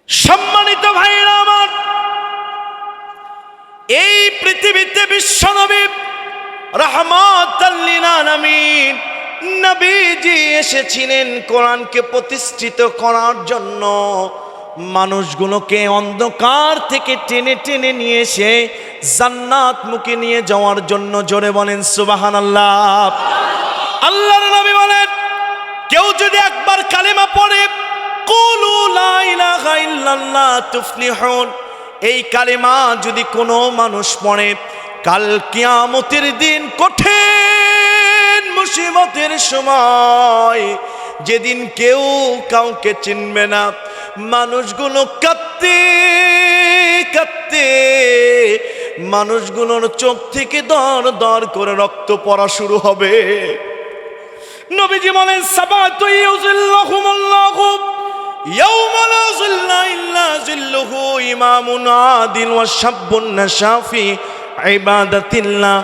সম্মানিত ভাইরা আমার, এই পৃথিবীতে বিশ্বনবী রাহমাতাল লিল আলামিন নবীজি এসেছিলেন কোরআনকে প্রতিষ্ঠিত করার জন্য। মানুষগুলোকে অন্ধকার থেকে টেনে টেনে নিয়ে এসে জান্নাত মুখে নিয়ে যাওয়ার জন্য। জোরে বলেন সুবহানাল্লাহ। আল্লাহর নবী বলেন, কেউ যদি একবার কালেমা পড়ে কুলু লা ইলাহা ইল্লাল্লাহ তুফলিহুন, এই কালেমা যদি কোনো মানুষ পড়ে, কাল কিয়ামতের দিন কঠিন মুসিবতের সময়, যেদিন কেউ কাউকে চিনবে না, মানুষগুলো কাঁদতে কাঁদতে মানুষগুলোর চোখ থেকে দর দর করে রক্ত পড়া শুরু হবে। নবীজি বলেন, সাবাতু ইউযিল্লুহুমুল্লাহু ইয়াওমা লা যিল্লা ইল্লা যিল্লুহু, ইমামুন আদিল ওয়া শাব্বুন নাশা ফি ইবাদাতিল্লাহ,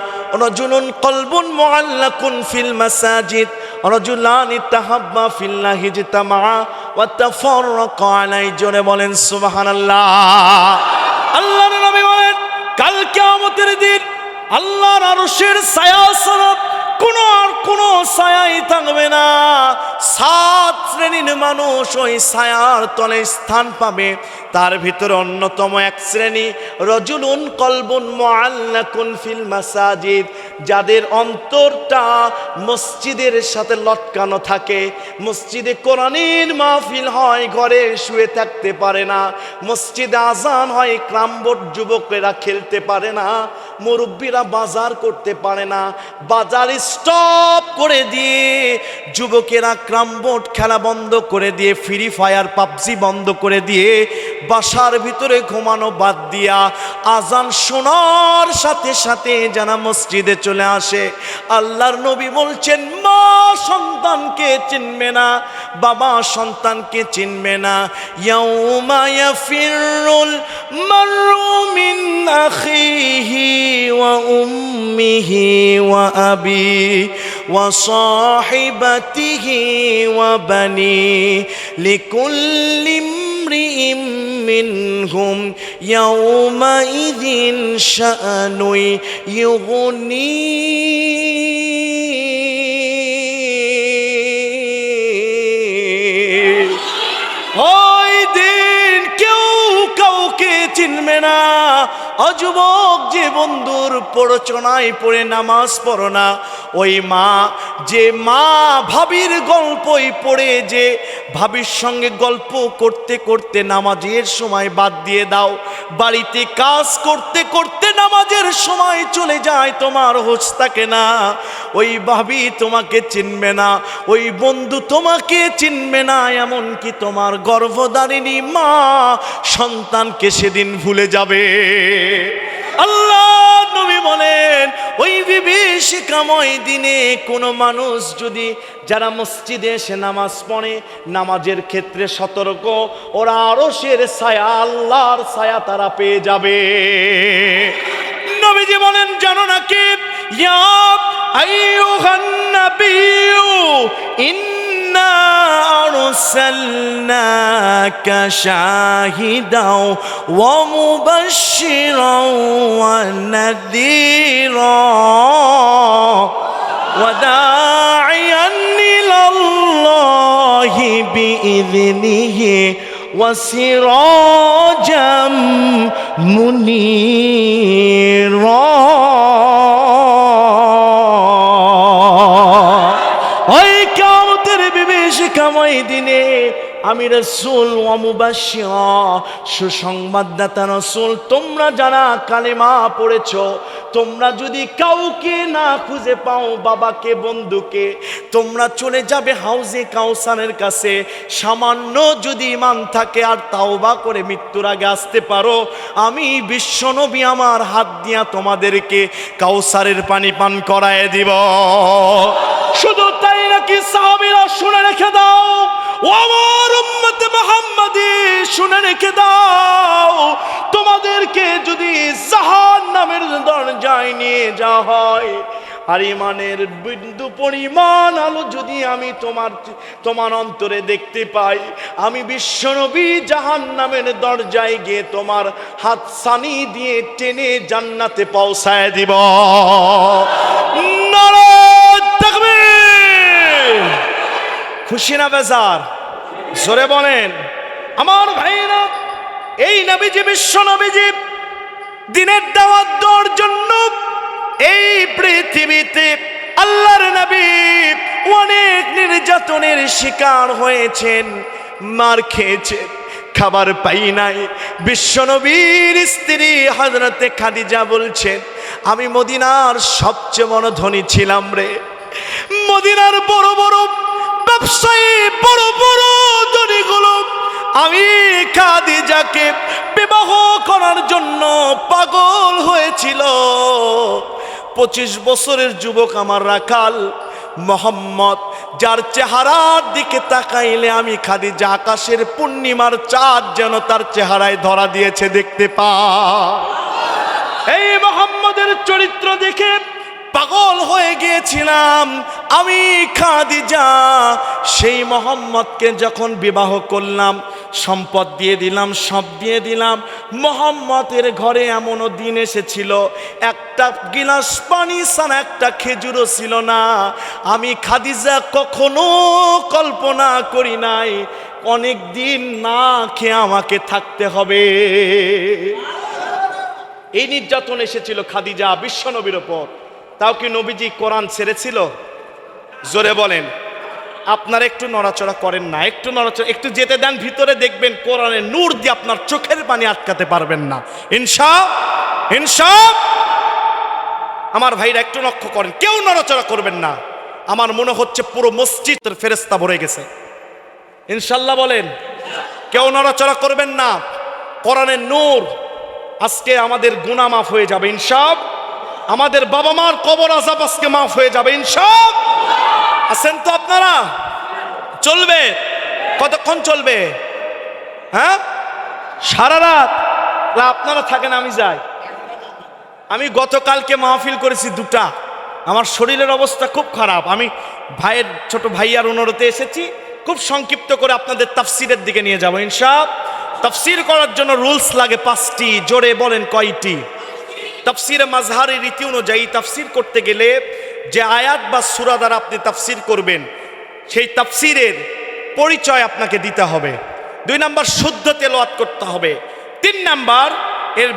রাজুলুন কলবুন মুআল্লাকুন ফিল মাসাজিদ, রাজুলানি তাহাব্বা ফিল্লাহি ইজতামা ওয়া তাফাররাকা আলাইহি। জোরে বলেন সুবহানাল্লাহ। আল্লাহর নবী বলেন, কাল কিয়ামতের দিন আল্লাহর আরশের ছায়া ছাড়া কোনো ছায়াই থাকবে না। 7 শ্রেণীর মানুষ ওই ছায়ার তলে স্থান পাবে। তার ভিতরে অন্যতম এক শ্রেণী, রজুলুন কলবুন মুআল্লাকুন ফিল মাসাজিদ, যাদের অন্তরটা মসজিদের সাথে লটকানো থাকে। মসজিদে কোরআনের মাহফিল হয়, ঘরে শুয়ে থাকতে পারে না। মসজিদে আজান হয়, ক্রামবোর্ড যুবকেরা খেলতে পারে না, মুরব্বীরা বাজার করতে পারে না। বাজার স্টপ করে দিয়ে যুবকেরা ক্রামবোর্ড খেলা বন্ধ করে দিয়ে, ফ্রি ফায়ার পাবজি বন্ধ করে দিয়ে, বাসার ভিতরে ঘুমানো বাদ দিয়া আজান শোনার সাথে সাথে যারা মসজিদে চলে আসে। আল্লাহর নবী বলছেন, মা সন্তানকে চিনবে না, বাবা সন্তানকে চিনবে না। ইয়াউমা ইয়াফিরুল মারউ মিন আখিহি ওয়া উম্মিহি ওয়া আবি ওয়া সাহিবাতিহি ওয়া বানি লিকুল্লি ইমরিইম মিনহুম ইয়াউমাইযিন শাআনুন ইউগনি। ওই দিন কেউ কাউকে চিনবে না। অযুবক, যে বন্ধুর প্ররোচনায় পড়ে নামাজ পড়ো না, ওই মা, যে মা ভাবির গল্পই পড়ে, যে ভাবির সঙ্গে গল্প করতে করতে নামাজের সময় বাদ দিয়ে দাও, বাড়িতে কাজ করতে করতে নামাজের সময় চলে যায়, তোমার হোশ থাকে না, ওই ভাবি তোমাকে চিনবে না, ওই বন্ধু তোমাকে চিনবে না, এমনকি তোমার গর্ভধারিণী মা সন্তানকে সেদিন ভুলে যাবে। আল্লাহ নবী বলেন, ওই বিভীষিকাময় দিনে কোনো মানুষ যদি, যারা মসজিদে এসে নামাজ পড়ে, নামাজের ক্ষেত্রে সতর্ক, ওরা আরশের ছায়া, আল্লাহর ছায়া তারা পেয়ে যাবে। নবীজি বলেন, জানো নাকি, ইয়া আইয়ুহান নাবিয়্যু ইন্না আরসালনাকা শাহিদাও ওয়া মুবাশশিরাও ওয়া নাযীরা ওয়া দা'iয়ান ইলাল্লাহি বিইذনিহি ওয়া সিরাজাম মুনীরা। ওই কিয়ামতের বিভীষিকাময় দিনে আমি রাসূল ওয়া মুবাশশিরা, সুসংবাদদাতা রাসূল, তোমরা যারা কালেমা পড়েছো, তোমরা যদি কাউকে না খুঁজে পাও, বাবাকে, বন্ধুকে, তোমরা চলে যাবে হাউজে কাউসারের কাছে। সামান্য যদি ঈমান থাকে আর তাওবা করে মৃত্যুর আগে আসতে পারো, আমি বিশ্বনবী আমার হাত দিয়া তোমাদেরকে কাউসারের পানি পান করায় দিব। শুধু তাই নাকি সাহাবীরা, শুনে রেখে দাও, ও আমার উম্মত মুহাম্মাদি, শুনে রেখে দাও, তোমাদেরকে যদি জাহান্নামের দরজায় নিয়ে যাওয়া হয়, আর ইমানের বিন্দু পরিমাণ আলো যদি আমি তোমার অন্তরে দেখতে পাই, আমি বিশ্বনবী জাহান্নামের দরজায় গিয়ে তোমার হাত ছানি দিয়ে টেনে জান্নাতে পৌঁছায় দিব। নারায়ে তাকবীর। খুশি না বেজার? জোরে বলেন। আমার ভাইরা, এই নবীজি বিশ্বনবীজি দিনের দাওয়াত দেওয়ার জন্য এই পৃথিবীতে আল্লাহর নবী অনেক নির্যাতনের শিকার হয়েছেন, মার খেয়েছেন, খাবার পাই নাই। বিশ্বনবীর স্ত্রী হযরতে খাদিজা বলছেন, আমি মদিনার সবচেয়ে বড় ধনী ছিলাম রে। মদিনার বড় বড় ব্যবসায়ী, বড় বড় ধনীগুলো আমি খাদিজাকে বিবাহ করার জন্য পাগল হয়েছিল। 25 বছরের যুবক আমার রাখাল মোহাম্মদ, যার চেহারার দিকে তাকাইলে আমি খাদিজা আকাশের পূর্ণিমার চাঁদ যেন তার চেহারায় ধরা দিয়েছে দেখতে পাই। এই মোহাম্মদের চরিত্র দেখে পাগল হয়ে গিয়েছিলাম আমি খাদিজা। সেই মোহাম্মদকে যখন বিবাহ করলাম, সম্পদ দিয়ে দিলাম, সব দিয়ে দিলাম। মোহাম্মদের ঘরে এমনও দিন এসেছিল, একটা গিলাস পানি ছাড়া একটা খেজুরও ছিল না। আমি খাদিজা কখনো কল্পনা করি নাই অনেক দিন না খেয়ে আমাকে থাকতে হবে। এই নির্যাতন এসেছিল খাদিজা বিশ্বনবীর ওপর। তাও কি নবীজি কোরআন ছেড়েছিল? জোরে বলেন। আপনারা একটু নড়াচড়া করেন না, একটু নড়াচড়া, একটু যেতে দেন ভিতরে, দেখবেন কোরআনের নূর দিয়ে আপনার চোখের পানি আটকাতে পারবেন না ইনশাআল্লাহ। আমার ভাইরা একটু লক্ষ্য করেন, কেউ নড়াচড়া করবেন না। আমার মনে হচ্ছে পুরো মসজিদের ফেরেশতা ভরে গেছে। ইনশাআল্লাহ বলেন। কেউ নড়াচড়া করবেন না। কোরআনের নূর, আজকে আমাদের গুনাহ মাফ হয়ে যাবে ইনশাআল্লাহ। আমাদের বাবা মার কবর আযাব আজকে মাফ হয়ে যাবে ইনশাআল্লাহ। আছেন তো আপনারা? চলবে? কতক্ষণ চলবে? হ্যাঁ, সারা রাত? আপনারা থাকেন, আমি যাই। আমি গতকালকে মাহফিল করেছি 2টা। আমার শরীরের অবস্থা খুব খারাপ। আমি ভাইয়ের ছোট ভাইয়ার অনুরোধে এসেছি। খুব সংক্ষিপ্ত করে আপনাদের তাফসিরের দিকে নিয়ে যাব ইনশাআল্লাহ। তাফসির করার জন্য রুলস লাগে 5টি। জোরে বলেন কয়টি? তাফসিরে মাজহারি রীতি অনুযায়ী তাফসির করতে গেলে যে আয়াত বা সূরা দ্বারা আপনি তাফসির করবেন, সেই তাফসিরের পরিচয় আপনাকে দিতে হবে। 2 নাম্বার শুদ্ধ তেলাওয়াত করতে হবে। 3 নাম্বার এর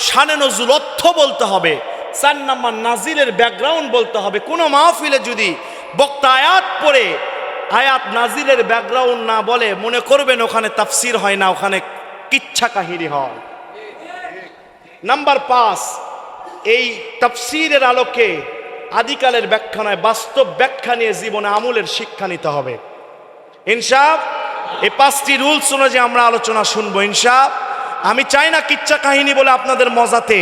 শানে নজুল অর্থ বলতে হবে। 4 নাম্বার নাজিলের ব্যাকগ্রাউন্ড বলতে হবে। কোনো মাহফিলে যদি বক্তা আয়াত পড়ে আয়াত নাজিলের ব্যাকগ্রাউন্ড না বলে, মনে করবেন ওখানে তাফসির হয় না, ওখানে কিচ্ছা কাহিনী হয়। নাম্বার 5, এই তাফসিরের আলোকে আদিকালের ব্যাখ্যা নয়, বাস্তব ব্যাখ্যা নিয়ে জীবনে আমলের শিক্ষা নিতে হবে ইনশাআল্লাহ। এই 5টি রুলস অনুযায়ী আমরা আলোচনা শুনবো ইনশাআল্লাহ। আমি চাই না কিচ্ছা কাহিনী বলে আপনাদের মজাতে,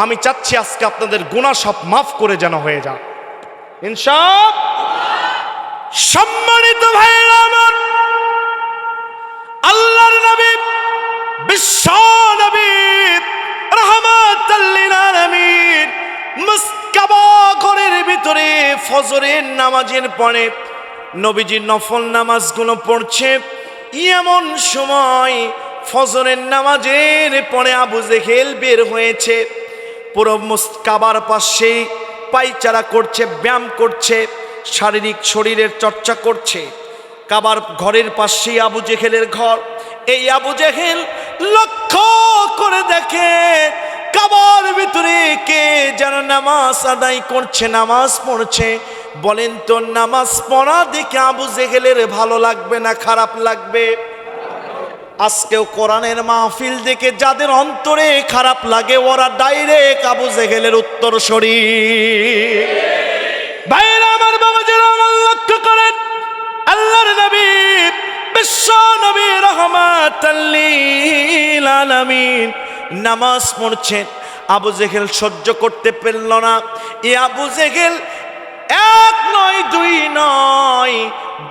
আমি চাচ্ছি আজকে আপনাদের গুনাহ সব মাফ করে যেন হয়ে যায় ইনশাআল্লাহ। সম্মানিত ভাইরা আমার, আল্লাহর নবী, বিশ্ব নবী, রাহমাতাল লিল আলামিন, মুসকাবা ঘরের ভিতরে ফজরের নামাজের পরে নবীজি নফল নামাজগুলো পড়ছে। এমন সময় ফজরের নামাজের পরে আবু জেহেল বের হয়েছে। পুরো কাবার পাশে পায়চারা করছে, ব্যায়াম করছে, শারীরিক শরীরের চর্চা করছে। কাবার ঘরের পাশেই আবু জেহেলের ঘর। এই আবু জেহেল লক্ষ্য করে দেখে কাবার ভিতরে কে যেন নামাজ আদায় করছে, নামাজ পড়ছে। বলেন তো, নামাজ পড়া দেখে আবু জেহেলের ভালো লাগবে না খারাপ লাগবে? আজকেও কোরআনের মাহফিল দেখে যাদের অন্তরে খারাপ লাগে, ওরা ডাইরেক্ট আবু জেহেলের উত্তরসূরি। ভাইরা আমার, বাবাজিরা আমার, লক্ষ্য করেন, আল্লাহর নবী, বিশ্ব নবী, রাহমাতাল লিল আলামিন নামাজ পড়ছেন। আবু জেহেল সহ্য করতে পারল না। এই আবু জেহেল 1 নয় 2 নয়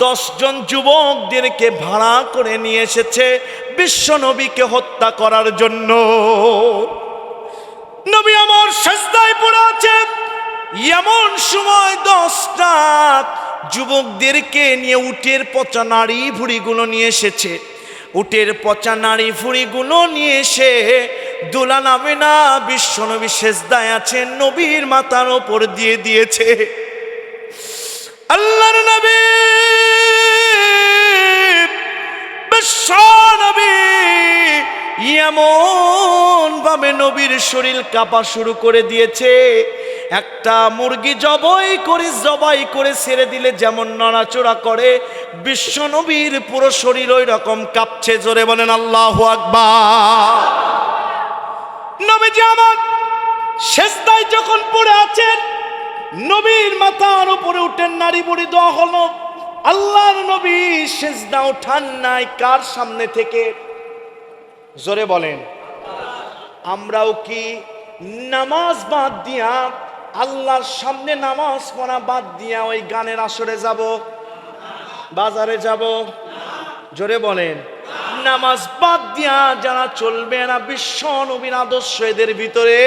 10 জন যুবকদেরকে ভাড়া করে নিয়ে এসেছে বিশ্ব নবীকে হত্যা করার জন্য। নবী আমার সিজদায় পড়ে আছে, এমন সময় 10টা যুবকদেরকে নিয়ে উটের পচা নাড়ি ভুড়িগুলো নিয়ে এসেছে। উটের পচা নাড়ি ভুড়িগুলো নিয়ে এসে দুলা নামে না বিশ্বনবী সেজদায় আছেন, নবীর মাথার ওপর দিয়ে দিয়েছে। আল্লাহর নবী বিশ্বনবী এমন ভাবে নবীর শরীর কাঁপা শুরু করে দিয়েছে, একটা মুরগি জবাই করে ছেড়ে দিলে যেমন নড়াচড়া করে, বিশ্বনবীর পুরো শরীর ওই রকম কাঁপছে। জোরে বলেন আল্লাহু আকবার। নবীজি আমার সেজদায় যখন পড়ে আছেন, নবীর মাথার উপরে উঠেন নারী বুড়ি দেওয়া হলো। আল্লাহর নবী সেজদা ওঠান নাই কার সামনে থেকে? জোরে বলেন। আমরাও কি নামাজ বাদ দিয়া, আল্লাহর সামনে নামাজ পড়া বাদ দিয়া ওই গানের আসরে যাব, বাজারে যাব? জোরে বলেন। নামাজ বাদ দিয়া যারা চলবে না বিশ্ব নবীর আদর্শ এদের ভিতরে,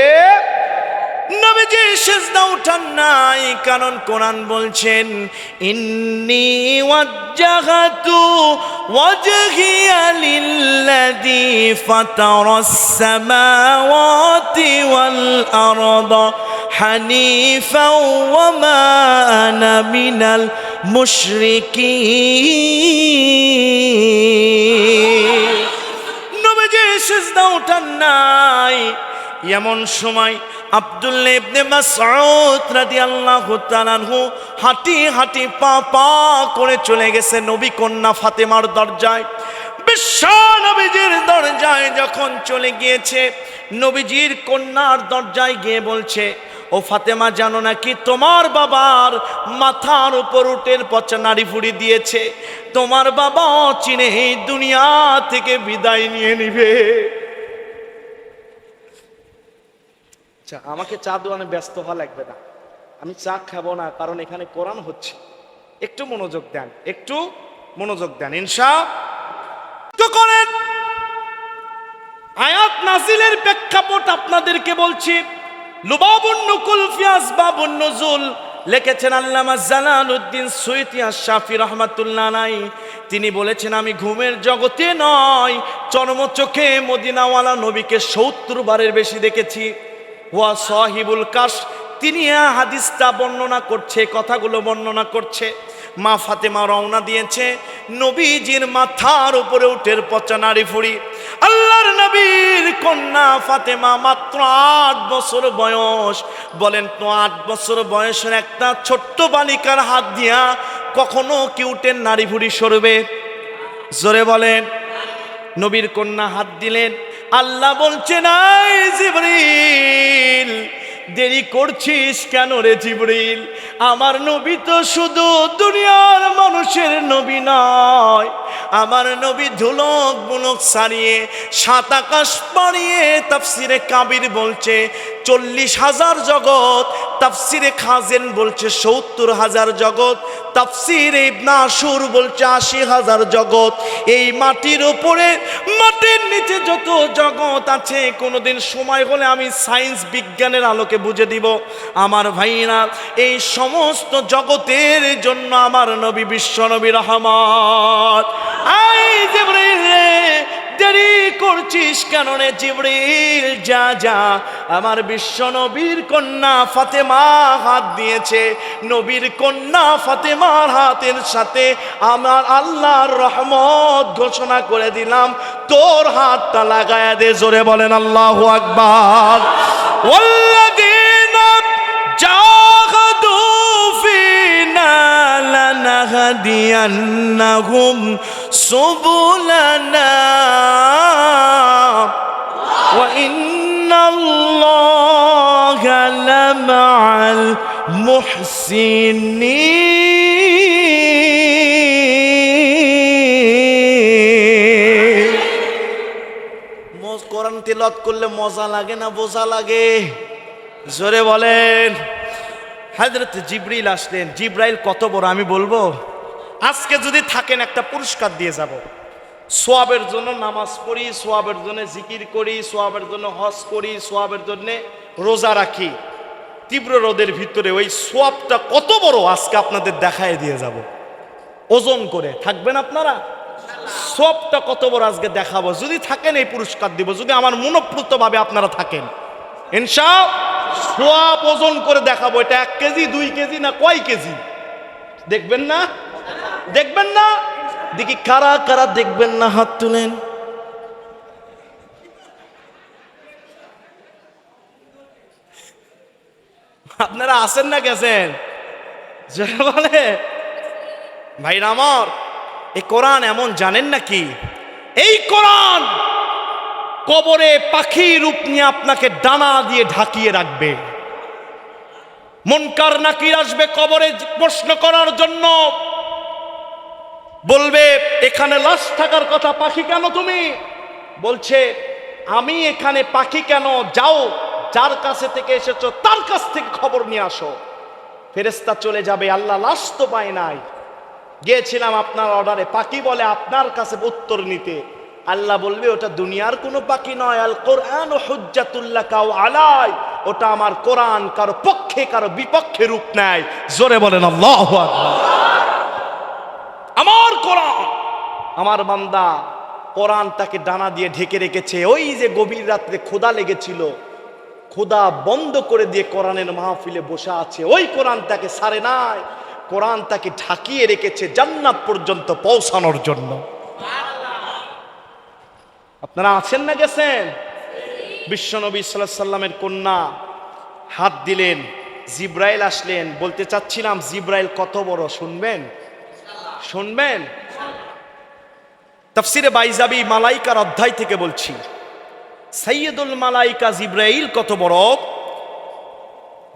নবীজি সেজদা উঠান নাই, কারণ কোরআন বলছেন ইন্নী ওয়াজ্জাহাতু ওয়াজহিয়া লিল্লাযী ফাতারাস সামাওয়াতি ওয়াল আরদা হানিফাও ওয়া মা আনা মিনাল মুশরিকিন। নবীজি সেজদা উঠান নাই। এমন সময় আব্দুল্লাহ ইবনে মাসউদ রাদিয়াল্লাহু তাআলা আনহু হাঁটি পা করে চলে গেছে নবী কন্যা ফাতেমার দরজায়। বিশ্ব নবীজির দরজায় যখন চলে গিয়েছে, নবীজির কন্যার দরজায় গিয়ে বলছে, ও ফাতেমা, জানো নাকি তোমার বাবার মাথার উপর উটের পচা নাড়ি ফুড়ি দিয়েছে, তোমার বাবা চিনে এই দুনিয়া থেকে বিদায় নিয়ে নিবে। আমাকে চা দোয়ানে ব্যস্ত হওয়া লাগবে না, আমি চা খাবো না, কারণ এখানে কোরআন হচ্ছে। একটু মনোযোগ দেন ইনশাআল্লাহ করেন। আয়াত নাজিলের প্রেক্ষাপট আপনাদেরকে বলছি। লুবাবুন নুকুল ফি আসবাবুন নুজুল লিখেছেন আল্লামা জালালউদ্দিন সুয়ুতী আশ-শাফি রাহমাতুল্লাহ আলাইহি। তিনি বলেছেন, আমি ঘুমের জগতে নয়, চর্মচোখে মদিনাওয়ালা নবীকে 70 বারের বেশি দেখেছি। ওয়া সাহিবুল কাশ, তিনি হাদিসটা বর্ণনা করছে, কথাগুলো বর্ণনা করছে। মা ফাতেমা রওনা দিয়েছে, নবীজির মাথার উপরে উটের পচা নাড়ি ফুড়ি। আল্লাহর নবীর কন্যা ফাতেমা মাত্র 8 বছর বয়স। বলেন তো 8 বছর বয়সের একটা ছোট্ট বালিকার হাত দিয়া কখনো কি উটের নাড়ি ফুড়ি সরবে? জোরে বলেন। নবীর কন্যা হাত দিলেন, আল্লাহ বলছেন, আয় জিবরিল, দেরি করছিস কেন রে জিবরিল? আমার নবী তো শুধু দুনিয়ার মানুষের নবী নয়, আমার নবী ধুলক বুলক ছাড়িয়ে 7 আকাশ পাড়িয়ে, তাফসিরে কাবির বলছে 40,000 জগৎ, তাফসিরে খাজেন বলছে 70,000 জগৎ, তাফসিরে ইবনে আশুর বলছে 80,000 জগৎ। এই মাটির উপরে, মাটির নিচে যত জগৎ আছে, কোনোদিন সময় হলে আমি সায়েন্স বিজ্ঞানের আলোকে বুঝে দিব আমার ভাইরা। এই সমস্ত জগতের জন্য আমার নবী বিশ্ব নবী রহমত। আই জিবরিল, দেরি করছিস কেন রে জিবরিল? যা, আমার বিশ্ব নবীর কন্যা ফাতেমা হাত দিয়েছে, নবীর কন্যা ফাতেমার হাতের সাথে আমার আল্লাহর রহমত ঘোষণা করে দিলাম, তোর হাতটা লাগায়া দে। জোরে বলেন আল্লাহু আকবার। ওয়াল্লাযীনা জাহাদু ফিনা লানাহদিয়ান্নাহুম সুবুলানা ওয়া ইন্নাল্লাহা লামাআল মুহসিনিন। কোরআন তিলাওয়াত করলে মজা লাগে না বোঝা লাগে? জোরে বলেন। হযরত জিবরিল আসলেন। জিবরাইল কত বড় আমি বলবো? আজকে যদি থাকেন একটা পুরস্কার দিয়ে যাব। সোয়াবের জন্য নামাজ পড়ি, সোয়াবের জন্য জিকির করি, সোয়াবের জন্য হজ করি, সোয়াবের জন্য রোজা রাখি। তীব্র রোদের ভিতরে ওই সোয়াবটা কত বড় আজকে আপনাদের দেখায় দিয়ে যাব ওজন করে। থাকবেন আপনারা? সোয়াবটা কত বড় আজকে দেখাবো। যদি থাকেন এই পুরস্কার দিব, যদি আমার মনোপ্রুত ভাবে আপনারা থাকেন ইনশাআল্লাহ সোয়াব ওজন করে দেখাবো। এটা 1 কেজি 2 কেজি না কয় কেজি দেখবেন না? দেখবেন না? দেখি কারা কারা দেখবেন না, হাত তুলেন। আপনারা আছেন না গেছেন? বলে ভাইরা আমার, এই কোরআন এমন জানেন নাকি? এই কোরআন কবরে পাখি রূপ নিয়ে আপনাকে ডানা দিয়ে ঢাকিয়ে রাখবে। মুনকার নাকির আসবে কবরে প্রশ্ন করার জন্য, বলবে এখানে লাশ থাকার কথা, পাখি কেন তুমি? বলছে আমি এখানে পাখি কেন, যাও যার কাছে থেকে এসেছো তার কাছ থেকে খবর নিয়ে আসো। ফেরেশতা চলে যাবে, আল্লাহ লাশ তো পায় নাই, গিয়েছিলাম আপনার অর্ডারে। পাখি বলে আপনার কাছে উত্তর নিতে। আল্লাহ বলবে ওটা দুনিয়ার কোনো পাখি নয়, আল কোরআন হুজ্জাতুল লাকা ওয়া আলাই, ওটা আমার কোরআন কারো পক্ষে কারো বিপক্ষে রূপ নেয়। জোরে বলেন আল্লাহু আকবার। আমার কোরআন, আমার বান্দা কোরআন তাকে ডানা দিয়ে ঢেকে রেখেছে। ওই যে গভীর রাত্রে ক্ষুধা লেগেছিল, ক্ষুধা বন্ধ করে দিয়ে কোরআনের মাহফিলে বসে আছে, ওই কোরআন তাকে ছাড়ে নাই। কোরআন তাকে ঢাকিয়ে রেখেছে জান্নাত পর্যন্ত পৌঁছানোর জন্য। আপনারা আছেন না গেছেন? বিশ্বনবী সাল্লাল্লাহু আলাইহি সাল্লামের কন্যা হাত দিলেন, জিব্রাইল আসলেন। বলতে চাচ্ছিলাম জিব্রাইল কত বড়, শুনবেন? শুনবেন? তাফসিরে বাইজাবি মালাইকার অধ্যায় থেকে বলছি, সাইয়্যিদুল মালাইকা জিব্রাইল কত বড়।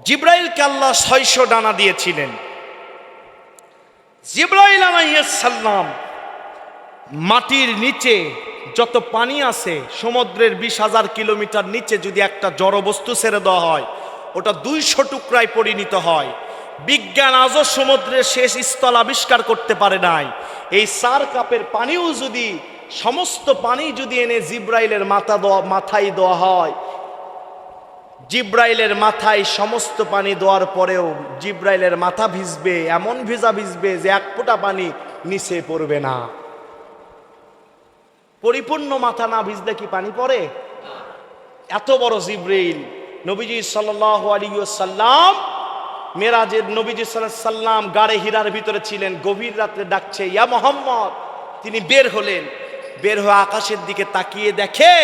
জিব্রাইলকে আল্লাহ 600 ডানা দিয়েছিলেন। জিব্রাইল আলাইহিস সালাম মাটির নিচে যত পানি আছে, সমুদ্রের 20,000 কিলোমিটার নিচে যদি একটা জড় বস্তু ছেড়ে দেওয়া হয়, ওটা 200 টুকরায় পরিণত হয়। বিজ্ঞান আজও সমুদ্রের শেষ স্থল আবিষ্কার করতে পারে নাই। এই 4 কাপের পানিও যদি, সমস্ত পানি যদি এনে জিব্রাইলের মাথায় দেওয়া হয়, জিব্রাইলের মাথায় সমস্ত পানি দেওয়ার পরেও জিব্রাইলের মাথা ভিজবে, এমন ভিজবে যে 1 ফোঁটা পানি নিচে পড়বে না। পরিপূর্ণ মাথা না ভিজলে কি পানি পড়ে? এত বড় জিব্রাইল। নবীজি সাল্লাল্লাহু আলাইহি ওয়াসাল্লাম মেরাজের, নবীজি সাল্লাল্লাহু আলাইহি ওয়াসাল্লাম গাড়ে হীরার ভিতরে ছিলেন, গভীর রাত্রে ডাকছে ইয়া মুহাম্মদ। তিনি বের হলেন, বের হয়ে আকাশের দিকে তাকিয়ে দেখে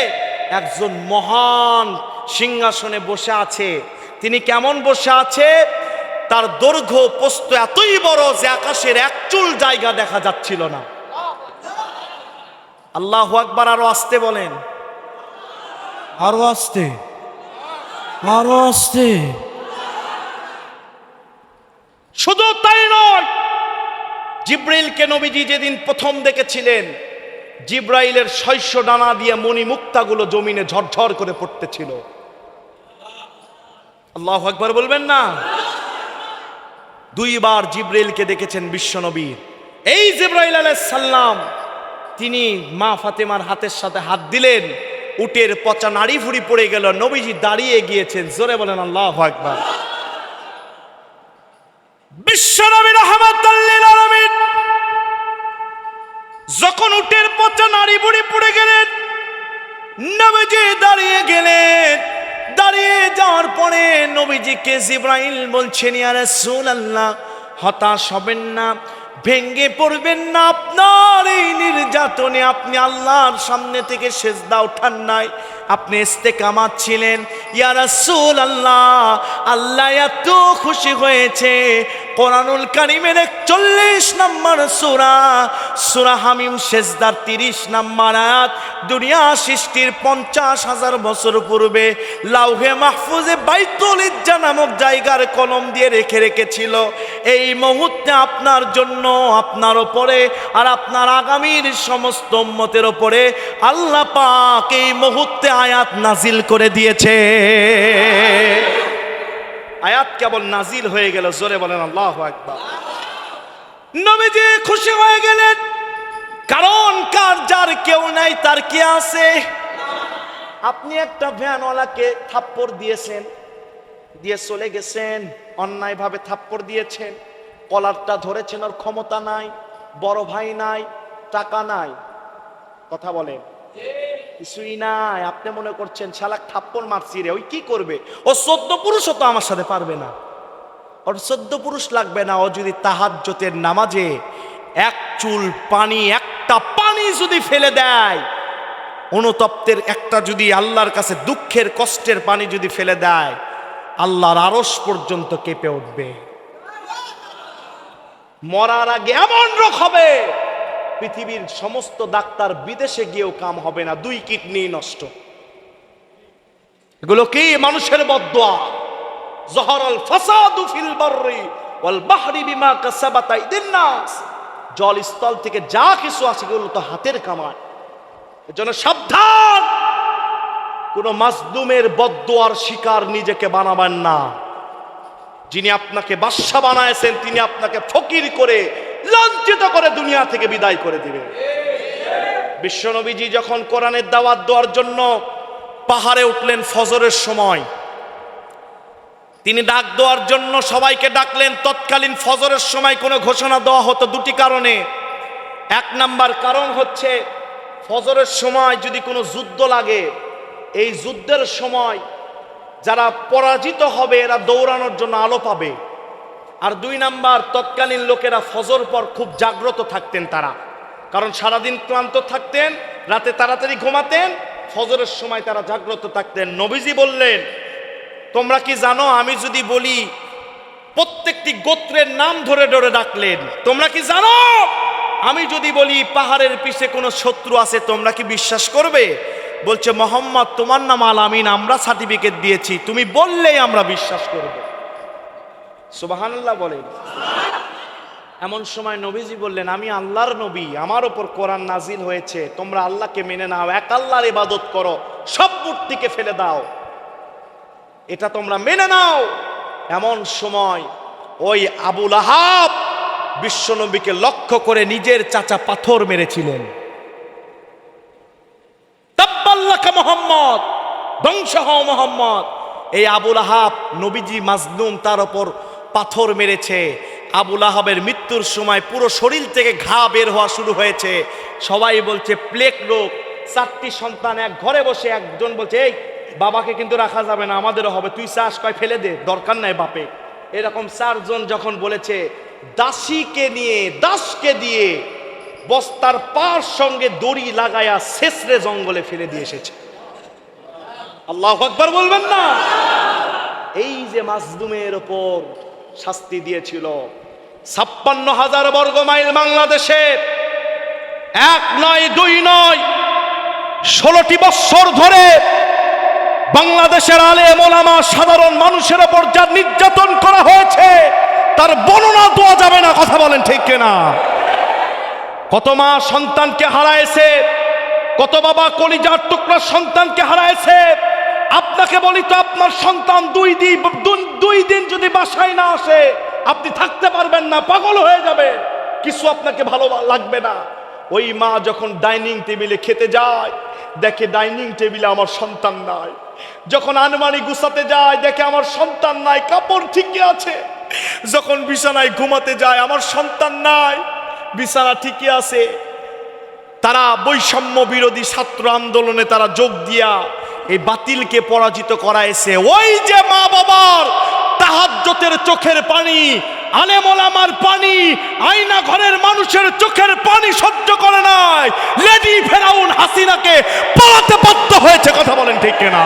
একজন মহান সিংহাসনে বসে আছে। তিনি কেমন বসে আছে? তার দৈর্ঘ্য প্রস্থ এতই বড় যে আকাশের 1 চুল জায়গা দেখা যাচ্ছিল না। আল্লাহু আকবার। আরো আস্তে বলেন, আরো আস্তে, আরো আস্তে। শুধু তাই নয়, জিব্রাইলকে নবীজি যেদিন প্রথম দেখেছিলেন, জিব্রাইলের 600 ডানা দিয়ে মণি মুক্তাগুলো জমিনে ঝরঝর করে পড়তেছিল। আল্লাহু আকবার বলবেন না? 2 বার জিব্রাইলকে দেখেছেন বিশ্বনবী। এই জিব্রাইল আলাইহিস সালাম তিনি মা ফাতেমার হাতের সাথে হাত দিলেন, উটের পচা নাড়ি ভুড়ি পড়ে গেল, নবীজি দাঁড়িয়ে গিয়েছেন। জোরে বলেন আল্লাহু আকবার। বিশ্বনবী রাহমাতুল লিল আলামিন যখন উটের পচা নাড়ি ভুড়ি পড়ে গেলেন, নবীজি দাঁড়িয়ে গেলেন। দাঁড়িয়ে যাওয়ার পরে নবীজিকে জিব্রাইল বলছেন ইয়া রাসূলুল্লাহ, হতাশ হবেন না, ভেঙ্গে পড়বেন না। আপনার এই নির্যাতনে আপনি আল্লাহর সামনে থেকে সিজদা ওঠান নাই, আপনি ইস্তেকামাত ছিলেন। ইয়া রাসূলুল্লাহ, আল্লাহ এত খুশি হয়েছে, কোরআনুল কারীমের 41 নম্বর সূরা, সূরা হামিম সিজদার 30 নম্বর আয়াত, দুনিয়া সৃষ্টির 50,000 বছর পূর্বে লাউহে মাহফুজে বাইতুল ইজ্জা নামক জায়গার কলম দিয়ে রেখেছিল। এই মুহূর্তে আপনার জন্য, আপনার উপরে আর আপনার আগামীর সমস্ত উম্মতের উপরে আল্লাহ পাক এই মুহূর্তে আয়াত নাজিল করে দিয়েছে। আয়াত কেবল নাজিল হয়ে গেল। জোরে বলেন আল্লাহু আকবার। নবীজি খুশি হয়ে গেলেন, কারণ যার কেউ নাই তার কি আছে? আপনি একটা ভ্যানওয়ালাকে থাপ্পড় দিয়েছেন, দিয়ে চলে গেছেন, অন্যায়ভাবে থাপ্পড় দিয়েছেন, কলারটা ধরেছেন, ওর ক্ষমতা নাই, বড় ভাই নাই, টাকা নাই, কথা বলেন, কিছুই নাই। আপনি মনে করছেন শালাক থাপ্পড় মারছি রে, ওই কি করবে, ও 14 পুরুষও তো আমার সাথে পারবে না, ওর 14 পুরুষ লাগবে না। ও যদি তাহাজ্জুদের নামাজে এক চুল পানি, একটা পানি যদি ফেলে দেয়, অনুতপ্তের একটা যদি আল্লাহর কাছে দুঃখের কষ্টের পানি যদি ফেলে দেয়, আল্লাহর আরশ পর্যন্ত কেঁপে উঠবে। মরার আগে এমন রোগ হবে, পৃথিবীর সমস্ত ডাক্তার বিদেশে গিয়েও কাম হবে না, 2 কিডনি নষ্ট। এগুলো কি? মানুষের বদদুয়া। যহরাল ফাসাদু ফিল বাররি ওয়াল বাহরি বিমা কাসাবাত আইদিন নাস। জল স্থল থেকে যা কিছু আছে এগুলো তো হাতের কামাই। এজন্য সাবধান, কোন মাজলুমের বদদুয়ার শিকার নিজেকে বানাবেন না। যিনি আপনাকে বাদশা বানায়েছেন তিনি আপনাকে ফকির করে, লাঞ্ছিত করে দুনিয়া থেকে বিদায় করে দিবেন। বিশ্বনবীজি যখন কোরআনের দাওয়াত দেওয়ার জন্য পাহাড়ে উঠলেন ফজরের সময়, তিনি ডাক দেওয়ার জন্য সবাইকে ডাকলেন। তৎকালীন ফজরের সময় কোনো ঘোষণা দেওয়া হতো 2টি কারণে। 1 নাম্বার কারণ হচ্ছে ফজরের সময় যদি কোনো যুদ্ধ লাগে, এই যুদ্ধের সময় যারা পরাজিত হবে এরা দৌড়ানোর জন্য আলো পাবে। আর 2 নাম্বার, তৎকালীন লোকেরা ফজর পর খুব জাগ্রত থাকতেন তারা, কারণ সারাদিন ক্লান্ত থাকতেন, রাতে তাড়াতাড়ি ঘুমাতেন, ফজরের সময় তারা জাগ্রত থাকতেন। নবীজি বললেন, তোমরা কি জানো আমি যদি বলি, প্রত্যেকটি গোত্রের নাম ধরে ধরে ডাকলেন, তোমরা কি জানো আমি যদি বলি পাহাড়ের পিছে কোনো শত্রু আছে, তোমরা কি বিশ্বাস করবে? বলছে, মোহাম্মদ তোমার নাম আল আমিন, আমরা সার্টিফিকেট দিয়েছি, তুমি বললেই আমরা বিশ্বাস করব। সুবহানাল্লাহ বলেন। এমন সময় নবীজি বললেন, আমি আল্লাহর নবী, আমার উপর কোরআন নাজিল হয়েছে, তোমরা আল্লাহকে মেনে নাও, এক আল্লাহর ইবাদত করো, সব মূর্তিকে ফেলে দাও, এটা তোমরা মেনে নাও। এমন সময় ওই আবু লাহাব বিশ্বনবীকে লক্ষ্য করে নিজের চাচা পাথর মেরেছিলেন। তাব্বাল্লাকা মুহাম্মদ, ধ্বংস হও মুহাম্মদ। এই আবু লাহাব নবীজি মাজলুম, তার উপর পাথর মেরেছে। আবু লাহাবের মৃত্যুর সময় পুরো শরীর থেকে ঘা বের হওয়া শুরু হয়েছে। সবাই বলছে প্লেগ রোগ। 4টি সন্তান এক ঘরে বসে, একজন বলছে, এই বাবাকে কিন্তু রাখা যাবে না, আমাদেরও হবে, তুই চাষ কয় ফেলে দে, দরকার নাই বাপে। এরকম 4 জন যখন বলেছে, দাসীকে নিয়ে, দাসকে দিয়ে বস্তার পার সঙ্গে দড়ি লাগায়া শেষরে জঙ্গলে ফেলে দিয়ে এসেছে। আল্লাহু আকবার বলবেন না? এই যে মাজলুমের ওপর শাস্তি দিয়েছিল, 56,000 বর্গ মাইল বাংলাদেশে, 1 নয় 2 নয়, 16টি বছর ধরে বাংলাদেশের আলেম ওলামা সাধারণ মানুষের ওপর যা নির্যাতন করা হয়েছে তার বর্ণনা দেওয়া যাবে না, কথা বলেন ঠিক কিনা? কত মা সন্তানকে হারাইছে, কত বাবা কলিজার টুকরা সন্তানকে হারাইছে। আপনাকে বলি তো, আপনার সন্তান 2 দিন যদি বাসায় না আসে আপনি থাকতে পারবেন না, পাগল হয়ে যাবে, কিছু আপনাকে ভালো লাগবে না। ওই মা যখন ডাইনিং টেবিলে খেতে যায়, দেখে ডাইনিং টেবিলে আমার সন্তান নাই। যখন আলমারি গুছাতে যায়, দেখে আমার সন্তান নাই, কাপড় ঠিকই আছে। যখন বিছানায় ঘুমাতে যায়, আমার সন্তান নাই, বিছানা ঠিকই আছে। তারা বৈষম্য বিরোধী ছাত্র আন্দোলনে তারা যোগ দিয়া এই বাতিলকে পরাজিত করাইছে। ওই যে মা বাবার তাহাজ্জুদের চোখের পানি, আলেম ওলামার পানি, আয়না ঘরের মানুষের চোখের পানি সহ্য করে নাই, লেডি ফেরাউন হাসিনাকে পালাতে বাধ্য হয়েছে, কথা বলেন ঠিক কিনা?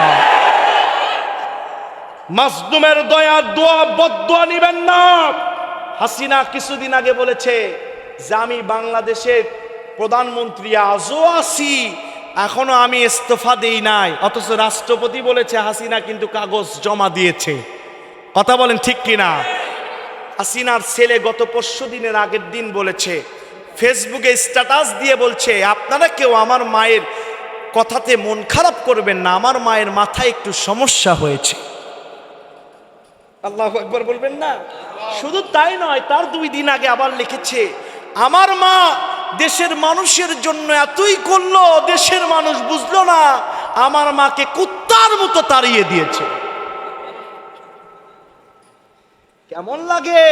মাজলুমের দয়ার দোয়া বদদোয়া নিবেন না। হাসিনা কিছুদিন আগে বলেছে যে আমি বাংলাদেশের প্রধানমন্ত্রী আজও আছি, এখনো আমি ইস্তফা দেই নাই। অথচ রাষ্ট্রপতি বলেছে হাসিনা কিন্তু কাগজ জমা দিয়েছে, কথা বলেন ঠিক কিনা? হাসিনার ছেলে গত 5 দিনের আগের দিন বলেছে, ফেসবুকে স্ট্যাটাস দিয়ে বলছে, আপনারা কেউ আমার মায়ের কথাতে মন খারাপ করবেন না, আমার মায়ের মাথায় একটু সমস্যা হয়েছে। আল্লাহু আকবার বলবেন না? শুধু তাই নয়, তার 2 দিন আগে আবার লিখেছে, আমার মা দেশের মানুষের জন্য এতই করলো, দেশের মানুষ বুঝলো না, আমার মাকে কুত্তার মতো তাড়িয়ে দিয়েছে। কেমন লাগে?